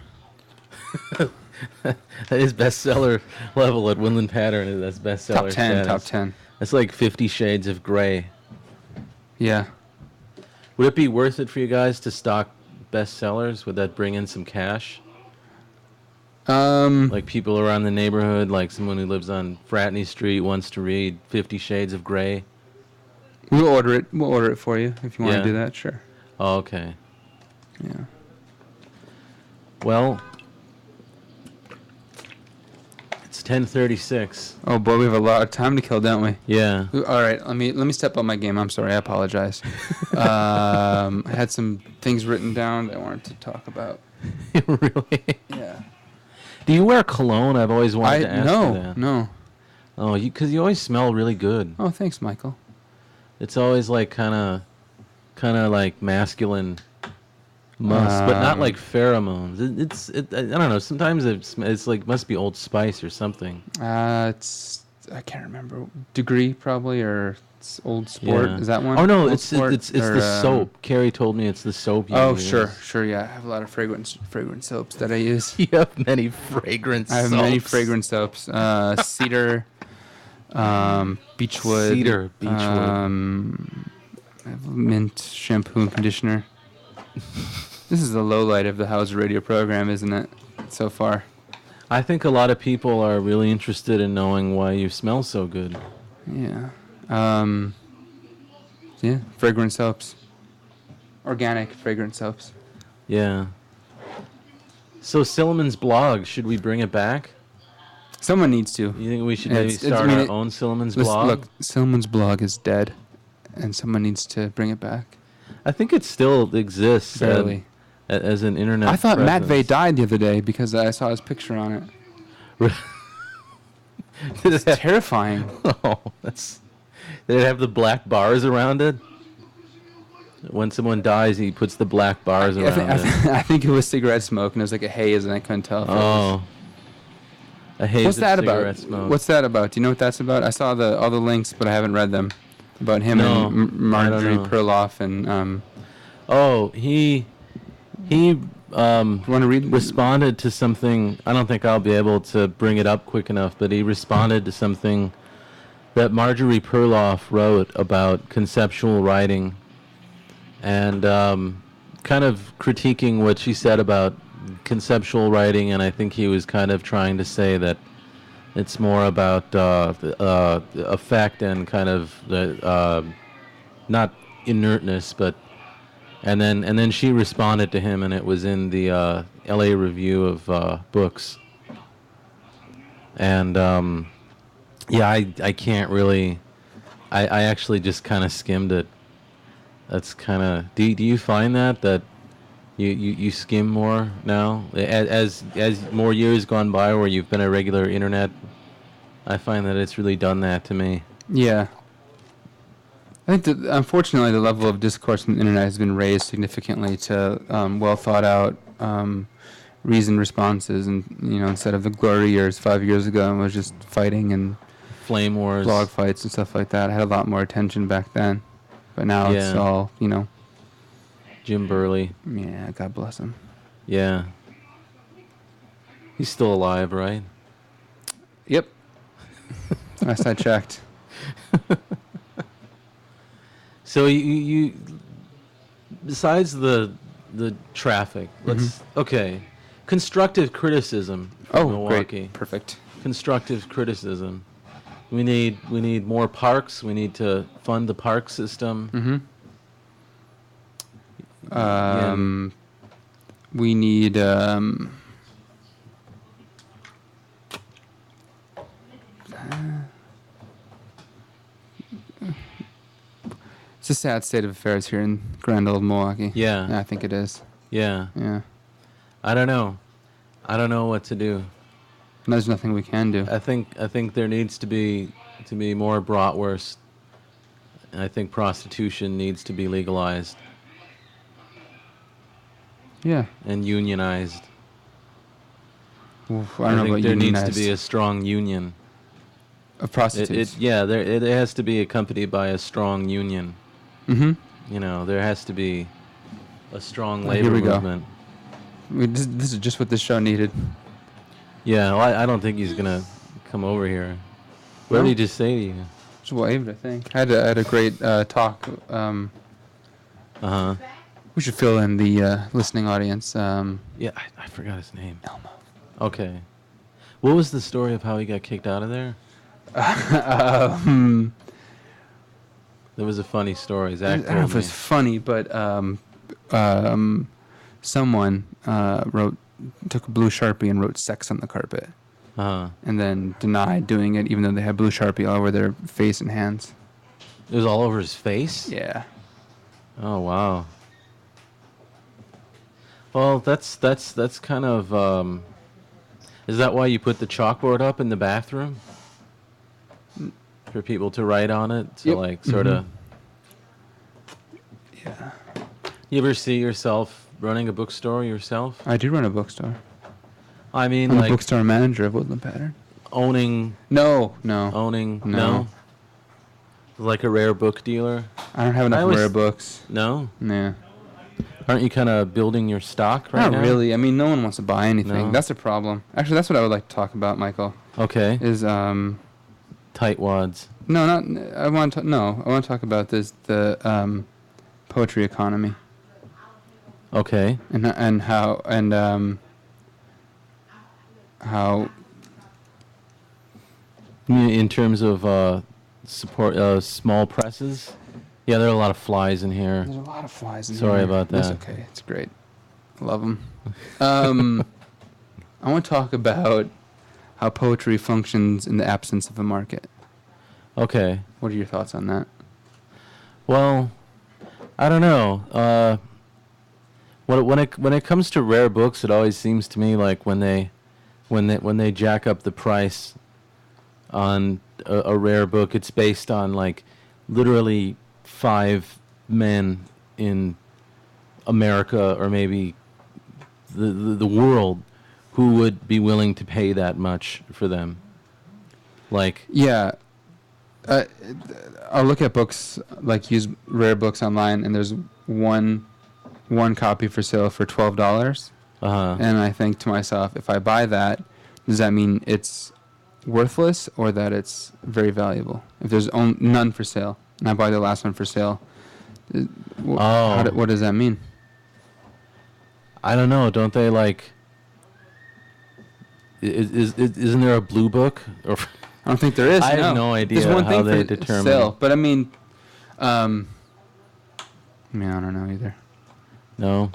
Speaker 1: That is bestseller level at Woodland Pattern. That's bestseller
Speaker 3: Top 10,
Speaker 1: status.
Speaker 3: top 10.
Speaker 1: That's like 50 Shades of Grey.
Speaker 3: Yeah.
Speaker 1: Would it be worth it for you guys to stock bestsellers? Would that bring in some cash? Like people around the neighborhood, like someone who lives on Fratney Street wants to read 50 Shades of Grey.
Speaker 3: We'll order it. We'll order it for you if you want
Speaker 1: Yeah.
Speaker 3: to do that. Sure.
Speaker 1: Oh, okay.
Speaker 3: Yeah.
Speaker 1: Well, it's 10:36.
Speaker 3: Oh boy, we have a lot of time to kill, don't we?
Speaker 1: Yeah.
Speaker 3: All right, let me step up my game. I'm sorry, I apologize. I had some things written down that I wanted to talk about.
Speaker 1: Really?
Speaker 3: Yeah.
Speaker 1: Do you wear cologne? I've always wanted to ask you that.
Speaker 3: No.
Speaker 1: Oh, because you always smell really good.
Speaker 3: Oh, thanks, Michael.
Speaker 1: It's always like kind of like masculine musk, but not like pheromones. I don't know. Sometimes it's like must be Old Spice or something.
Speaker 3: It's I can't remember. Degree probably, or it's Old Sport.
Speaker 1: Yeah.
Speaker 3: Is that one?
Speaker 1: Oh no,
Speaker 3: Old
Speaker 1: it's
Speaker 3: Sport,
Speaker 1: it's
Speaker 3: or,
Speaker 1: the soap. Carrie told me it's the soap. You
Speaker 3: Oh
Speaker 1: use.
Speaker 3: sure, yeah. I have a lot of fragrant soaps that I use.
Speaker 1: You have many fragrant
Speaker 3: I have
Speaker 1: soaps.
Speaker 3: many fragrant soaps. Cedar, beechwood.
Speaker 1: Cedar, beechwood.
Speaker 3: I have mint shampoo and conditioner. This is the low light of the Hauser radio program, isn't it? So far.
Speaker 1: I think a lot of people are really interested in knowing why you smell so good.
Speaker 3: Yeah. Yeah. Fragrant soaps. Organic fragrant soaps.
Speaker 1: Yeah. So Silliman's blog, should we bring it back?
Speaker 3: Someone needs to.
Speaker 1: You think we should
Speaker 3: Yeah,
Speaker 1: maybe
Speaker 3: it's-
Speaker 1: start
Speaker 3: I mean,
Speaker 1: our
Speaker 3: it-
Speaker 1: own Silliman's
Speaker 3: Listen,
Speaker 1: blog?
Speaker 3: look, Silman's blog is dead, and someone needs to bring it back.
Speaker 1: I think it still exists
Speaker 3: Barely.
Speaker 1: as an internet.
Speaker 3: I thought Matt Vey
Speaker 1: presence.
Speaker 3: died the other day because I saw his picture on it.
Speaker 1: Did
Speaker 3: It's
Speaker 1: it have,
Speaker 3: terrifying.
Speaker 1: oh, did it have the black bars around it? When someone dies, he puts the black bars
Speaker 3: I,
Speaker 1: around it.
Speaker 3: I think it was cigarette smoke, and it was like a haze, and I couldn't tell. If it was.
Speaker 1: Oh, a haze
Speaker 3: What's
Speaker 1: of
Speaker 3: that
Speaker 1: cigarette
Speaker 3: about?
Speaker 1: smoke.
Speaker 3: What's that about? Do you know what that's about? I saw all the links, but I haven't read them. About him
Speaker 1: No,
Speaker 3: and
Speaker 1: I don't
Speaker 3: Marjorie
Speaker 1: know.
Speaker 3: Perloff and
Speaker 1: Oh, he
Speaker 3: want to read?
Speaker 1: responded to something. I don't think I'll be able to bring it up quick enough, but he responded to something that Marjorie Perloff wrote about conceptual writing, and kind of critiquing what she said about conceptual writing. And I think he was kind of trying to say that it's more about the effect and kind of the not inertness, but. And then she responded to him, and it was in the L.A. Review of Books. And yeah, I can't really. I actually just kind of skimmed it. That's kind of. Do you find that you skim more now as more years gone by where you've been a regular internet? I find that it's really done that to me.
Speaker 3: Yeah. I think that, unfortunately, the level of discourse on the internet has been raised significantly to well thought out, reasoned responses, and instead of the glory years 5 years ago, it was just fighting and
Speaker 1: Flame wars.
Speaker 3: blog fights and stuff like that. I had a lot more attention back then, but now it's
Speaker 1: Yeah.
Speaker 3: all
Speaker 1: Jim Burley.
Speaker 3: yeah. God bless him.
Speaker 1: Yeah. He's still alive, right?
Speaker 3: Yep. Last I checked.
Speaker 1: So you besides the traffic, okay, constructive criticism from
Speaker 3: Oh,
Speaker 1: Milwaukee.
Speaker 3: great. Perfect.
Speaker 1: Constructive criticism. We need more parks. We need to fund the park system.
Speaker 3: Mm-hmm. We need it's a sad state of affairs here in grand old Milwaukee.
Speaker 1: Yeah.
Speaker 3: Yeah, I think it is.
Speaker 1: Yeah.
Speaker 3: Yeah.
Speaker 1: I don't know. I don't know what to do.
Speaker 3: And there's nothing we can do.
Speaker 1: I think there needs to be more bratwurst. And I think prostitution needs to be legalized
Speaker 3: Yeah.
Speaker 1: and unionized.
Speaker 3: Oof, I don't know
Speaker 1: think
Speaker 3: about
Speaker 1: there needs to
Speaker 3: unionized.
Speaker 1: be a strong union.
Speaker 3: Of prostitutes.
Speaker 1: It has to be accompanied by a strong union.
Speaker 3: Mm-hmm.
Speaker 1: There has to be a strong
Speaker 3: Oh,
Speaker 1: labor
Speaker 3: here we go.
Speaker 1: movement.
Speaker 3: This is just what this show needed.
Speaker 1: Yeah, well, I don't think he's gonna come over here. What
Speaker 3: No.
Speaker 1: did he just say to you?
Speaker 3: Just waved, I think. I had a great talk
Speaker 1: Uh huh.
Speaker 3: We should fill in the listening audience.
Speaker 1: Yeah, I forgot his name.
Speaker 3: Elmo.
Speaker 1: Okay. What was the story of how he got kicked out of there?
Speaker 3: um,
Speaker 1: There was a funny story.
Speaker 3: I
Speaker 1: Zach
Speaker 3: don't know
Speaker 1: told
Speaker 3: if
Speaker 1: me.
Speaker 3: it's funny, but someone took a blue Sharpie and wrote sex on the carpet,
Speaker 1: Uh huh.
Speaker 3: and then denied doing it, even though they had blue Sharpie all over their face and hands.
Speaker 1: It was all over his face?
Speaker 3: Yeah.
Speaker 1: Oh, wow. Well, that's kind of is that why you put the chalkboard up in the bathroom? For people to write on it to
Speaker 3: Yep.
Speaker 1: like sort of
Speaker 3: Yeah.
Speaker 1: You ever see yourself running a bookstore yourself?
Speaker 3: I do run a bookstore.
Speaker 1: I mean
Speaker 3: I'm the
Speaker 1: like
Speaker 3: bookstore manager of Woodland Pattern.
Speaker 1: owning
Speaker 3: No.
Speaker 1: no? Like a rare book dealer?
Speaker 3: I don't have enough
Speaker 1: I always-
Speaker 3: rare books.
Speaker 1: No?
Speaker 3: Nah.
Speaker 1: Aren't you kind of building your stock right
Speaker 3: Not
Speaker 1: now?
Speaker 3: really. I mean, no one wants to buy anything.
Speaker 1: No.
Speaker 3: That's a problem. Actually, that's what I would like to talk about, Michael.
Speaker 1: Okay.
Speaker 3: Is
Speaker 1: Tightwads.
Speaker 3: no, not I want to no. I want to talk about the poetry economy
Speaker 1: Okay.
Speaker 3: and how how
Speaker 1: In terms of support small presses? Yeah, there are a lot of flies in here.
Speaker 3: there's a lot of flies in
Speaker 1: Sorry
Speaker 3: here.
Speaker 1: about
Speaker 3: That's
Speaker 1: that.
Speaker 3: okay. It's great. Love them. I want to talk about how poetry functions in the absence of a market.
Speaker 1: Okay.
Speaker 3: What are your thoughts on that?
Speaker 1: Well, I don't know. When it comes to rare books, it always seems to me like when they jack up the price on a rare book, it's based on like literally 5 men in America or maybe the world who would be willing to pay that much for them. Like,
Speaker 3: Yeah. I'll look at books, like use rare books online, and there's one copy for sale for $12.
Speaker 1: uh-huh.
Speaker 3: And I think to myself, if I buy that, does that mean it's worthless or that it's very valuable? If there's none for sale, and I buy the last one for sale, what does that mean?
Speaker 1: I don't know. Don't they like? Isn't there a blue book? Or
Speaker 3: I don't think there is.
Speaker 1: I
Speaker 3: no.
Speaker 1: have no idea
Speaker 3: There's one
Speaker 1: how
Speaker 3: thing
Speaker 1: they
Speaker 3: for
Speaker 1: determine.
Speaker 3: sale, but I mean, I don't know either.
Speaker 1: No.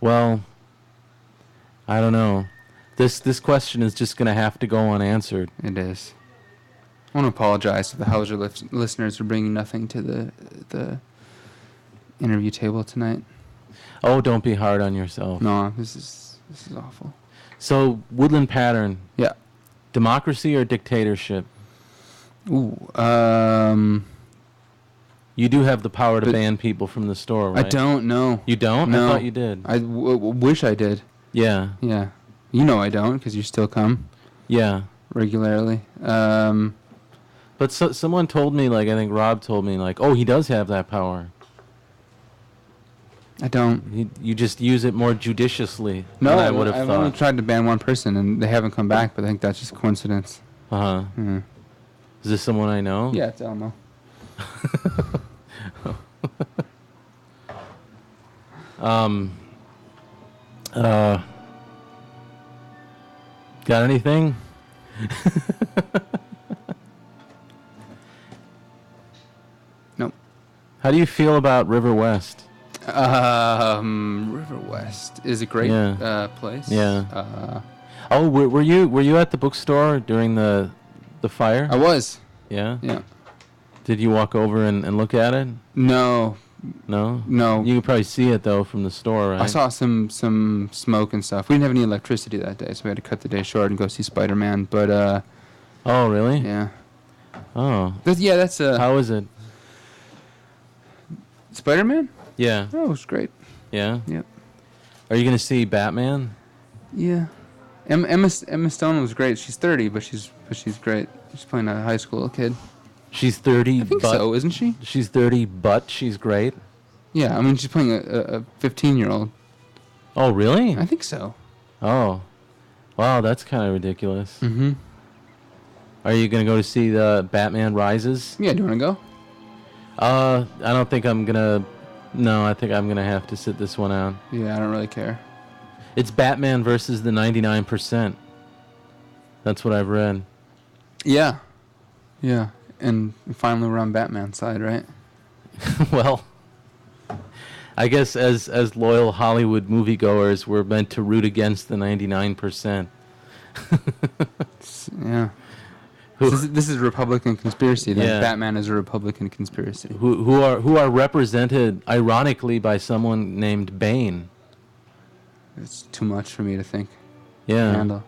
Speaker 1: Well, I don't know. This question is just gonna have to go unanswered.
Speaker 3: It is. I want to apologize to the Hauser listeners for bringing nothing to the interview table tonight.
Speaker 1: Oh, don't be hard on yourself.
Speaker 3: No, this is awful.
Speaker 1: So, Woodland Pattern,
Speaker 3: Yeah.
Speaker 1: democracy or dictatorship?
Speaker 3: Ooh.
Speaker 1: You do have the power to
Speaker 3: But-
Speaker 1: ban people from the store, right?
Speaker 3: I don't know.
Speaker 1: You don't?
Speaker 3: No.
Speaker 1: I thought you did.
Speaker 3: I wish I did.
Speaker 1: Yeah.
Speaker 3: Yeah. You know I don't, because you still come
Speaker 1: Yeah.
Speaker 3: regularly.
Speaker 1: But someone told me, like, I think Rob told me, like, oh, he does have that power.
Speaker 3: I don't.
Speaker 1: You just use it more judiciously
Speaker 3: No,
Speaker 1: than I would have
Speaker 3: I've only
Speaker 1: thought.
Speaker 3: tried to ban one person, and they haven't come back, but I think that's just coincidence.
Speaker 1: Uh-huh.
Speaker 3: Mm.
Speaker 1: Is this someone I know?
Speaker 3: Yeah, it's Elmo.
Speaker 1: Um, got anything?
Speaker 3: Nope.
Speaker 1: How do you feel about River West?
Speaker 3: River West is a great
Speaker 1: Yeah.
Speaker 3: place.
Speaker 1: Yeah. Oh, were you at the bookstore during the fire?
Speaker 3: I was.
Speaker 1: Yeah.
Speaker 3: Yeah.
Speaker 1: Did you walk over and look at it?
Speaker 3: No.
Speaker 1: No.
Speaker 3: No.
Speaker 1: You could probably see it though from the store, right?
Speaker 3: I saw some smoke and stuff. We didn't have any electricity that day, so we had to cut the day short and go see Spider-Man. But
Speaker 1: Oh, really?
Speaker 3: yeah.
Speaker 1: Oh.
Speaker 3: That's
Speaker 1: How is it?
Speaker 3: Spider-Man.
Speaker 1: Yeah.
Speaker 3: Oh, it was great.
Speaker 1: Yeah.
Speaker 3: Yep.
Speaker 1: Are you gonna see Batman?
Speaker 3: Yeah. Emma Stone was great. She's 30, but she's great. She's playing a high school kid.
Speaker 1: She's 30,
Speaker 3: I think
Speaker 1: but
Speaker 3: so, isn't she?
Speaker 1: she's 30, but she's great.
Speaker 3: Yeah, I mean she's playing a 15-year-old.
Speaker 1: Oh, really?
Speaker 3: I think so.
Speaker 1: Oh, wow, that's kind of ridiculous.
Speaker 3: Mm-hmm.
Speaker 1: Are you gonna go to see the Batman Rises?
Speaker 3: Yeah, do you want to go?
Speaker 1: I don't think I'm gonna. No, I think I'm gonna have to sit this one out.
Speaker 3: Yeah, I don't really care.
Speaker 1: It's Batman versus the 99%. That's what I've read.
Speaker 3: Yeah. Yeah. And finally we're on Batman's side, right?
Speaker 1: Well, I guess as loyal Hollywood moviegoers, we're meant to root against the 99%.
Speaker 3: Yeah.
Speaker 1: Who,
Speaker 3: This is a Republican conspiracy. That
Speaker 1: Yeah.
Speaker 3: Batman is a Republican conspiracy.
Speaker 1: who are represented ironically by someone named Bane.
Speaker 3: It's too much for me to think.
Speaker 1: Yeah.
Speaker 3: Handle.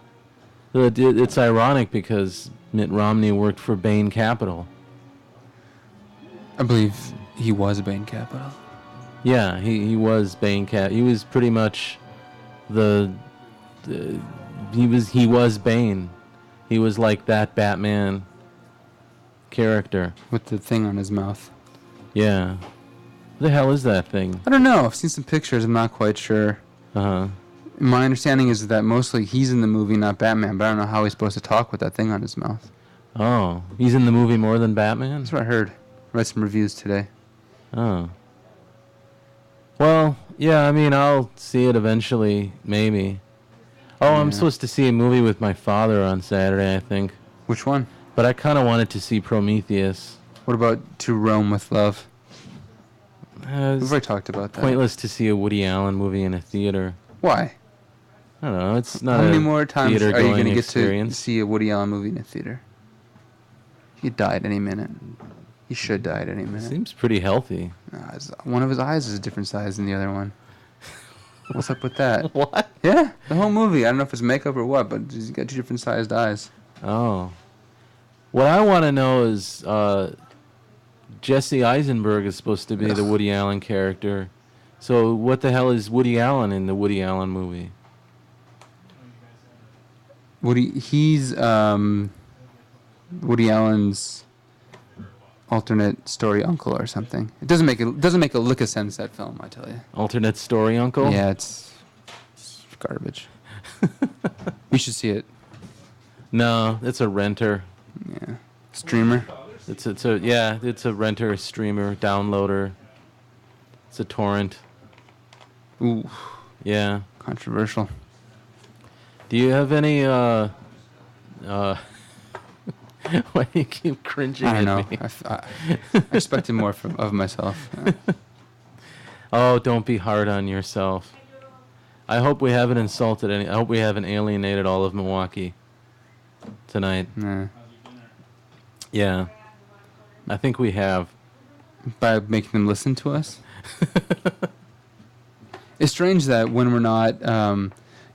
Speaker 1: It's ironic because Mitt Romney worked for Bain Capital.
Speaker 3: I believe he was Bain Capital.
Speaker 1: Yeah, he was Bain Cap. He was pretty much the he was Bane. He was like that Batman character.
Speaker 3: With the thing on his mouth.
Speaker 1: Yeah. What the hell is that thing?
Speaker 3: I don't know. I've seen some pictures. I'm not quite sure.
Speaker 1: Uh-huh.
Speaker 3: My understanding is that mostly he's in the movie, not Batman. But I don't know how he's supposed to talk with that thing on his mouth.
Speaker 1: Oh, he's in the movie more than Batman?
Speaker 3: That's what I heard. Read some reviews today.
Speaker 1: Oh. Well, yeah, I mean, I'll see it eventually, maybe. Oh, I'm
Speaker 3: Yeah.
Speaker 1: supposed to see a movie with my father on Saturday, I think.
Speaker 3: Which one?
Speaker 1: But I kind of wanted to see Prometheus.
Speaker 3: What about To Rome with Love?
Speaker 1: It's
Speaker 3: We've already talked about that.
Speaker 1: pointless to see a Woody Allen movie in a theater.
Speaker 3: Why?
Speaker 1: I don't know. It's not
Speaker 3: How many
Speaker 1: a
Speaker 3: more times are you
Speaker 1: theater-going
Speaker 3: going to get
Speaker 1: experience.
Speaker 3: to see a Woody Allen movie in a theater? He died any minute. He should die at any minute.
Speaker 1: Seems pretty healthy.
Speaker 3: One of his eyes is a different size than the other one. What's up with that?
Speaker 1: What?
Speaker 3: Yeah, the whole movie. I don't know if it's makeup or what, but he's got two different sized eyes.
Speaker 1: Oh. What I want to know is Jesse Eisenberg is supposed to be the Woody Allen character. So what the hell is Woody Allen in the Woody Allen movie?
Speaker 3: He's Woody Allen's alternate story uncle or something. It doesn't make a lick of sense, that film, I tell you.
Speaker 1: Alternate story uncle?
Speaker 3: Yeah, it's garbage. You should see it.
Speaker 1: No, it's a renter.
Speaker 3: Yeah, streamer.
Speaker 1: It's a renter, streamer, downloader. It's a torrent.
Speaker 3: Ooh,
Speaker 1: Yeah.
Speaker 3: controversial.
Speaker 1: Do you have any why do you keep cringing
Speaker 3: I don't
Speaker 1: at
Speaker 3: know.
Speaker 1: me?
Speaker 3: I expected more of myself.
Speaker 1: Oh, don't be hard on yourself. I hope we haven't insulted any. I hope we haven't alienated all of Milwaukee tonight.
Speaker 3: Nah.
Speaker 1: Yeah, I think we have.
Speaker 3: By making them listen to us. It's strange that when we're not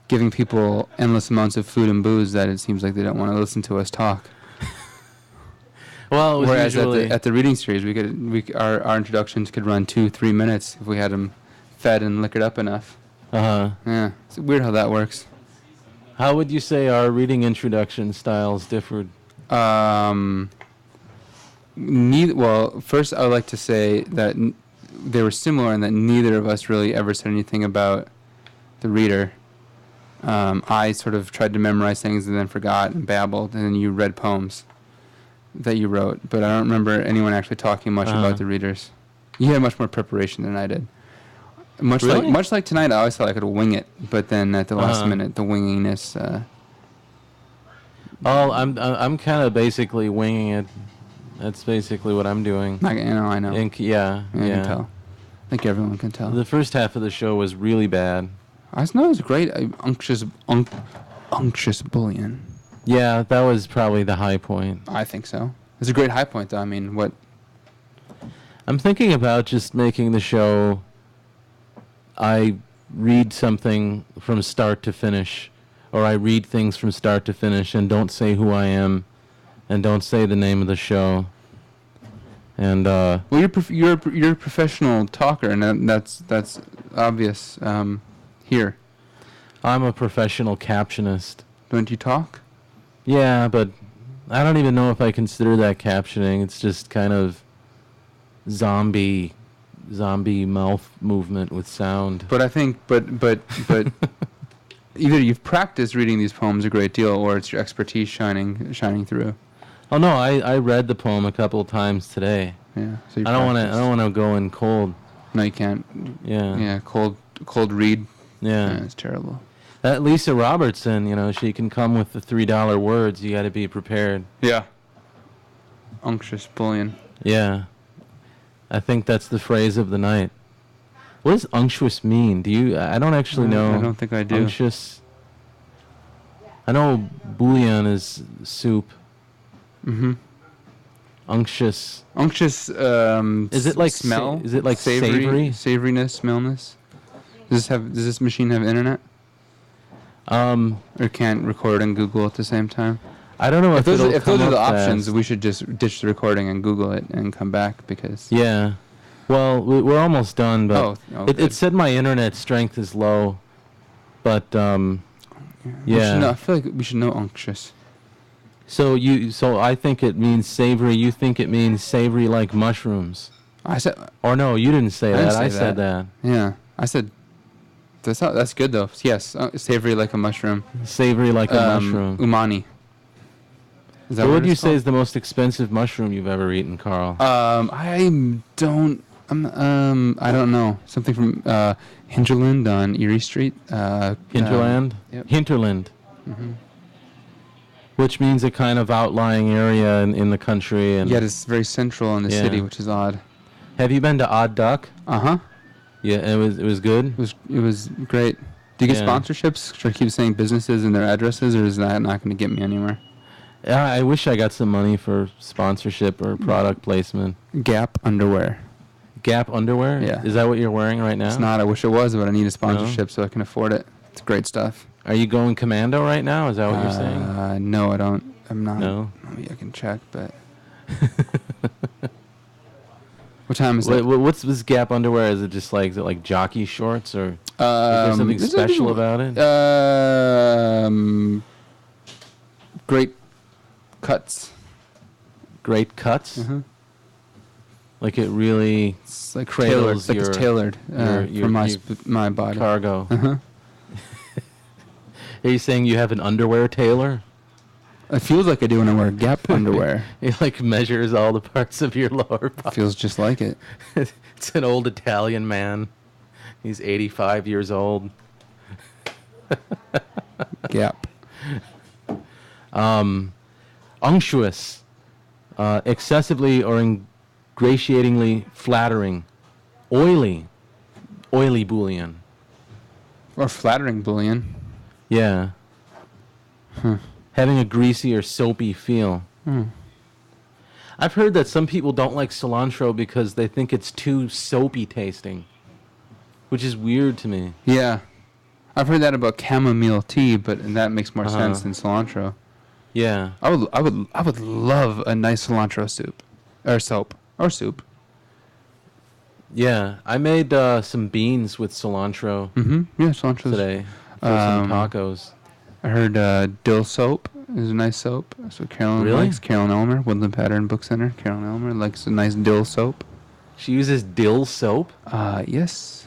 Speaker 3: giving people endless amounts of food and booze, that it seems like they don't want to listen to us talk.
Speaker 1: Well, it was
Speaker 3: Whereas
Speaker 1: usually,
Speaker 3: at the reading series, our introductions could run 2-3 minutes if we had them fed and liquored up enough. Yeah, it's weird how that works.
Speaker 1: How would you say our reading introduction styles differed?
Speaker 3: Well, first I would like to say that they were similar in that neither of us really ever said anything about the reader. I sort of tried to memorize things and then forgot and babbled, and then you read poems that you wrote, but I don't remember anyone actually talking much about the readers. You had much more preparation than I did.
Speaker 1: Really?
Speaker 3: Much like tonight, I always thought I could wing it, but then at the last minute, the winginess.
Speaker 1: I'm kind of basically winging it. That's basically what I'm doing.
Speaker 3: I know.
Speaker 1: Yeah.
Speaker 3: I can tell. I think everyone can tell.
Speaker 1: The first half of the show was really bad.
Speaker 3: I know it was great. Unctuous bullion.
Speaker 1: Yeah, that was probably the high point.
Speaker 3: I think so. It's a great high point, though. I mean, what?
Speaker 1: I'm thinking about just making the show. I read something from start to finish, or I read things from start to finish and don't say who I am, and don't say the name of the show. And
Speaker 3: Well, you're a professional talker, and that's obvious here.
Speaker 1: I'm a professional captionist.
Speaker 3: Don't you talk?
Speaker 1: Yeah, but I don't even know if I consider that captioning. It's just kind of zombie mouth movement with sound.
Speaker 3: But I think, but either you've practiced reading these poems a great deal, or it's your expertise shining through.
Speaker 1: Oh no, I read the poem a couple of times today.
Speaker 3: Yeah. So you
Speaker 1: I don't want to. I
Speaker 3: practice.
Speaker 1: don't want to go in cold.
Speaker 3: No, you can't.
Speaker 1: Yeah.
Speaker 3: Yeah. Cold read.
Speaker 1: Yeah.
Speaker 3: Yeah, it's terrible.
Speaker 1: That Lisa Robertson, she can come with the $3 words. You got to be prepared.
Speaker 3: Yeah. Unctuous bullion.
Speaker 1: Yeah. I think that's the phrase of the night. What does unctuous mean? Do you? I don't actually know.
Speaker 3: I don't think I do.
Speaker 1: Unctuous. I know bouillon is soup.
Speaker 3: Mm-hmm.
Speaker 1: Unctuous.
Speaker 3: Unctuous.
Speaker 1: Is it like
Speaker 3: smell?
Speaker 1: Is it like savory?
Speaker 3: Savoriness, smellness. Does this machine have internet? Or can't record and Google at the same time?
Speaker 1: I don't know if
Speaker 3: those are the
Speaker 1: up
Speaker 3: options,
Speaker 1: fast.
Speaker 3: we should just ditch the recording and Google it and come back because.
Speaker 1: Yeah. Well, we're almost done, but it said my internet strength is low. But yeah.
Speaker 3: I feel like we should know unctuous.
Speaker 1: So I think it means savory. You think it means savory like mushrooms?
Speaker 3: I said.
Speaker 1: Or no, you didn't say that. I
Speaker 3: say
Speaker 1: said that.
Speaker 3: Yeah, I said. That's good though. Yes, savory like a mushroom.
Speaker 1: Savory like a mushroom.
Speaker 3: Umami. Is that
Speaker 1: So what
Speaker 3: what
Speaker 1: do you
Speaker 3: it's
Speaker 1: say
Speaker 3: called?
Speaker 1: is the most expensive mushroom you've ever eaten, Carl?
Speaker 3: I don't. I don't know. Something from Hinterland on Erie Street.
Speaker 1: Hinterland?
Speaker 3: Yep.
Speaker 1: Hinterland.
Speaker 3: Mm-hmm.
Speaker 1: Which means a kind of outlying area in the country. And
Speaker 3: Yet it's very central in the
Speaker 1: Yeah.
Speaker 3: city, which is odd.
Speaker 1: Have you been to Odd Duck?
Speaker 3: Uh-huh.
Speaker 1: Yeah, it was good.
Speaker 3: It was great. Do you get
Speaker 1: Yeah.
Speaker 3: sponsorships? Should I keep saying businesses and their addresses, or is that not going to get me anywhere?
Speaker 1: Yeah, I wish I got some money for sponsorship or product placement.
Speaker 3: Gap underwear.
Speaker 1: Gap underwear?
Speaker 3: Yeah.
Speaker 1: Is that what you're wearing right now?
Speaker 3: It's not. I wish it was, but I need a sponsorship so I can afford it. It's great stuff.
Speaker 1: Are you going commando right now? Is that what you're saying?
Speaker 3: No, I don't. I'm not.
Speaker 1: No?
Speaker 3: Maybe I can check, but. What time is it?
Speaker 1: What's this Gap underwear? Is it like jockey shorts or is there something
Speaker 3: there's
Speaker 1: special
Speaker 3: nothing-
Speaker 1: about it?
Speaker 3: Great cuts.
Speaker 1: Great cuts?
Speaker 3: Uh-huh.
Speaker 1: Like it really
Speaker 3: It's like
Speaker 1: Cradles
Speaker 3: tailored. It's
Speaker 1: your-
Speaker 3: tailored
Speaker 1: your
Speaker 3: for my body.
Speaker 1: cargo.
Speaker 3: Uh-huh.
Speaker 1: Are you saying you have an underwear tailor?
Speaker 3: It feels like I do when I wear Gap underwear.
Speaker 1: He like measures all the parts of your lower body.
Speaker 3: Feels just like it.
Speaker 1: It's an old Italian man. He's 85 years old.
Speaker 3: Gap.
Speaker 1: Unctuous, excessively or ingratiatingly flattering, oily bouillon.
Speaker 3: Or flattering bullion.
Speaker 1: Yeah. Having a greasy or soapy feel. I've heard that some people don't like cilantro because they think it's too soapy tasting, which is weird to me.
Speaker 3: Yeah. I've heard that about chamomile tea, but that makes more sense than cilantro.
Speaker 1: Yeah.
Speaker 3: I would love a nice cilantro soup. Or soap. Or soup.
Speaker 1: Yeah. I made some beans with cilantro
Speaker 3: Mm-hmm. Yeah, cilantro
Speaker 1: today for some tacos.
Speaker 3: I heard dill soap is a nice soap. That's what Carolyn
Speaker 1: Really?
Speaker 3: likes. Carolyn Elmer, Woodland Pattern Book Center. Carolyn Elmer likes a nice dill soap.
Speaker 1: She uses dill soap?
Speaker 3: Yes.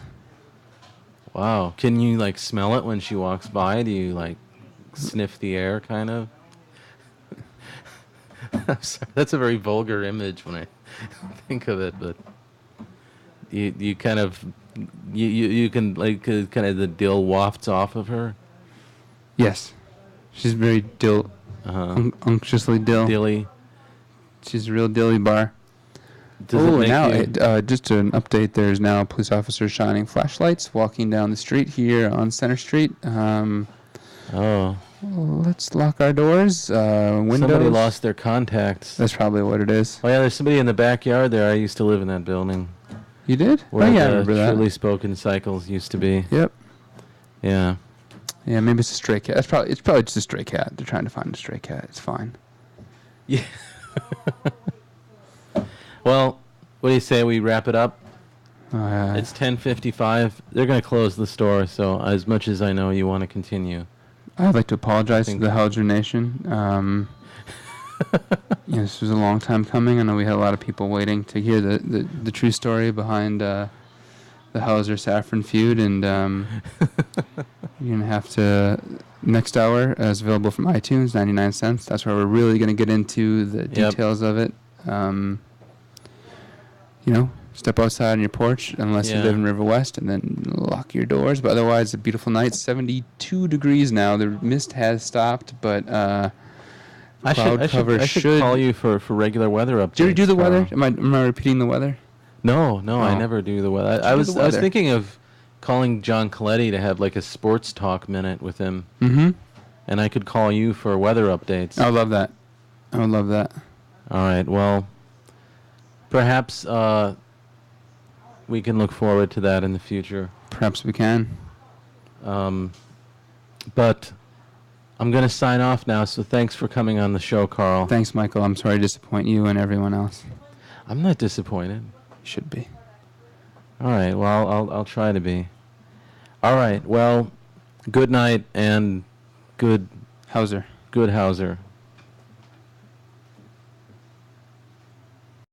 Speaker 1: Wow. Can you like smell it when she walks by? Do you like sniff the air kind of? I'm sorry. That's a very vulgar image when I think of it, but you kind of you can like kind of the dill wafts off of her.
Speaker 3: Yes. She's very dill, unctuously dill.
Speaker 1: Dilly.
Speaker 3: She's a real dilly bar.
Speaker 1: Does it make
Speaker 3: now,
Speaker 1: you-
Speaker 3: just an update, there's now police officers shining flashlights, walking down the street here on Center Street.
Speaker 1: Oh.
Speaker 3: Let's lock our doors, windows.
Speaker 1: Somebody lost their contacts.
Speaker 3: That's probably what it is.
Speaker 1: Oh yeah, there's somebody in the backyard there. I used to live in that building.
Speaker 3: You did?
Speaker 1: Where
Speaker 3: Oh, yeah, I
Speaker 1: the
Speaker 3: remember that.
Speaker 1: Truly Spoken Cycles used to be.
Speaker 3: Yep.
Speaker 1: Yeah.
Speaker 3: Yeah, maybe it's a stray cat. It's probably just a stray cat. They're trying to find a stray cat. It's fine.
Speaker 1: Yeah. Well, what do you say we wrap it up? It's 10:55. They're going to close the store, so as much as I know you want to continue.
Speaker 3: I'd like to apologize to
Speaker 1: Think-
Speaker 3: the Hauser Nation. This was a long time coming. I know we had a lot of people waiting to hear the true story behind the Hauser Saffron feud, and you're gonna have to. Next hour is available from iTunes, 99 cents. That's where we're really gonna get into the details of it. step outside on your porch unless you
Speaker 1: Yeah.
Speaker 3: live in River West, and then lock your doors. But otherwise, it's a beautiful night. 72 degrees now. The mist has stopped, but cloud cover
Speaker 1: I should call you for regular weather updates.
Speaker 3: Did you already do the weather?
Speaker 1: Carl.
Speaker 3: Am I repeating the weather?
Speaker 1: No, I
Speaker 3: Oh.
Speaker 1: never do the weather.
Speaker 3: Did you do the
Speaker 1: I was
Speaker 3: weather?
Speaker 1: thinking of calling John Coletti to have like a sports talk minute with him,
Speaker 3: Mm-hmm.
Speaker 1: and I could call you for weather updates.
Speaker 3: I would love that. I would love that.
Speaker 1: All right. Well, perhaps we can look forward to that in the future.
Speaker 3: Perhaps we can.
Speaker 1: But I'm going to sign off now, so thanks for coming on the show, Carl.
Speaker 3: Thanks, Michael. I'm sorry to disappoint you and everyone else.
Speaker 1: I'm not disappointed.
Speaker 3: You should be.
Speaker 1: All right. Well, I'll try to be. All right. Well, good night and good
Speaker 3: Hauser.
Speaker 1: Hauser.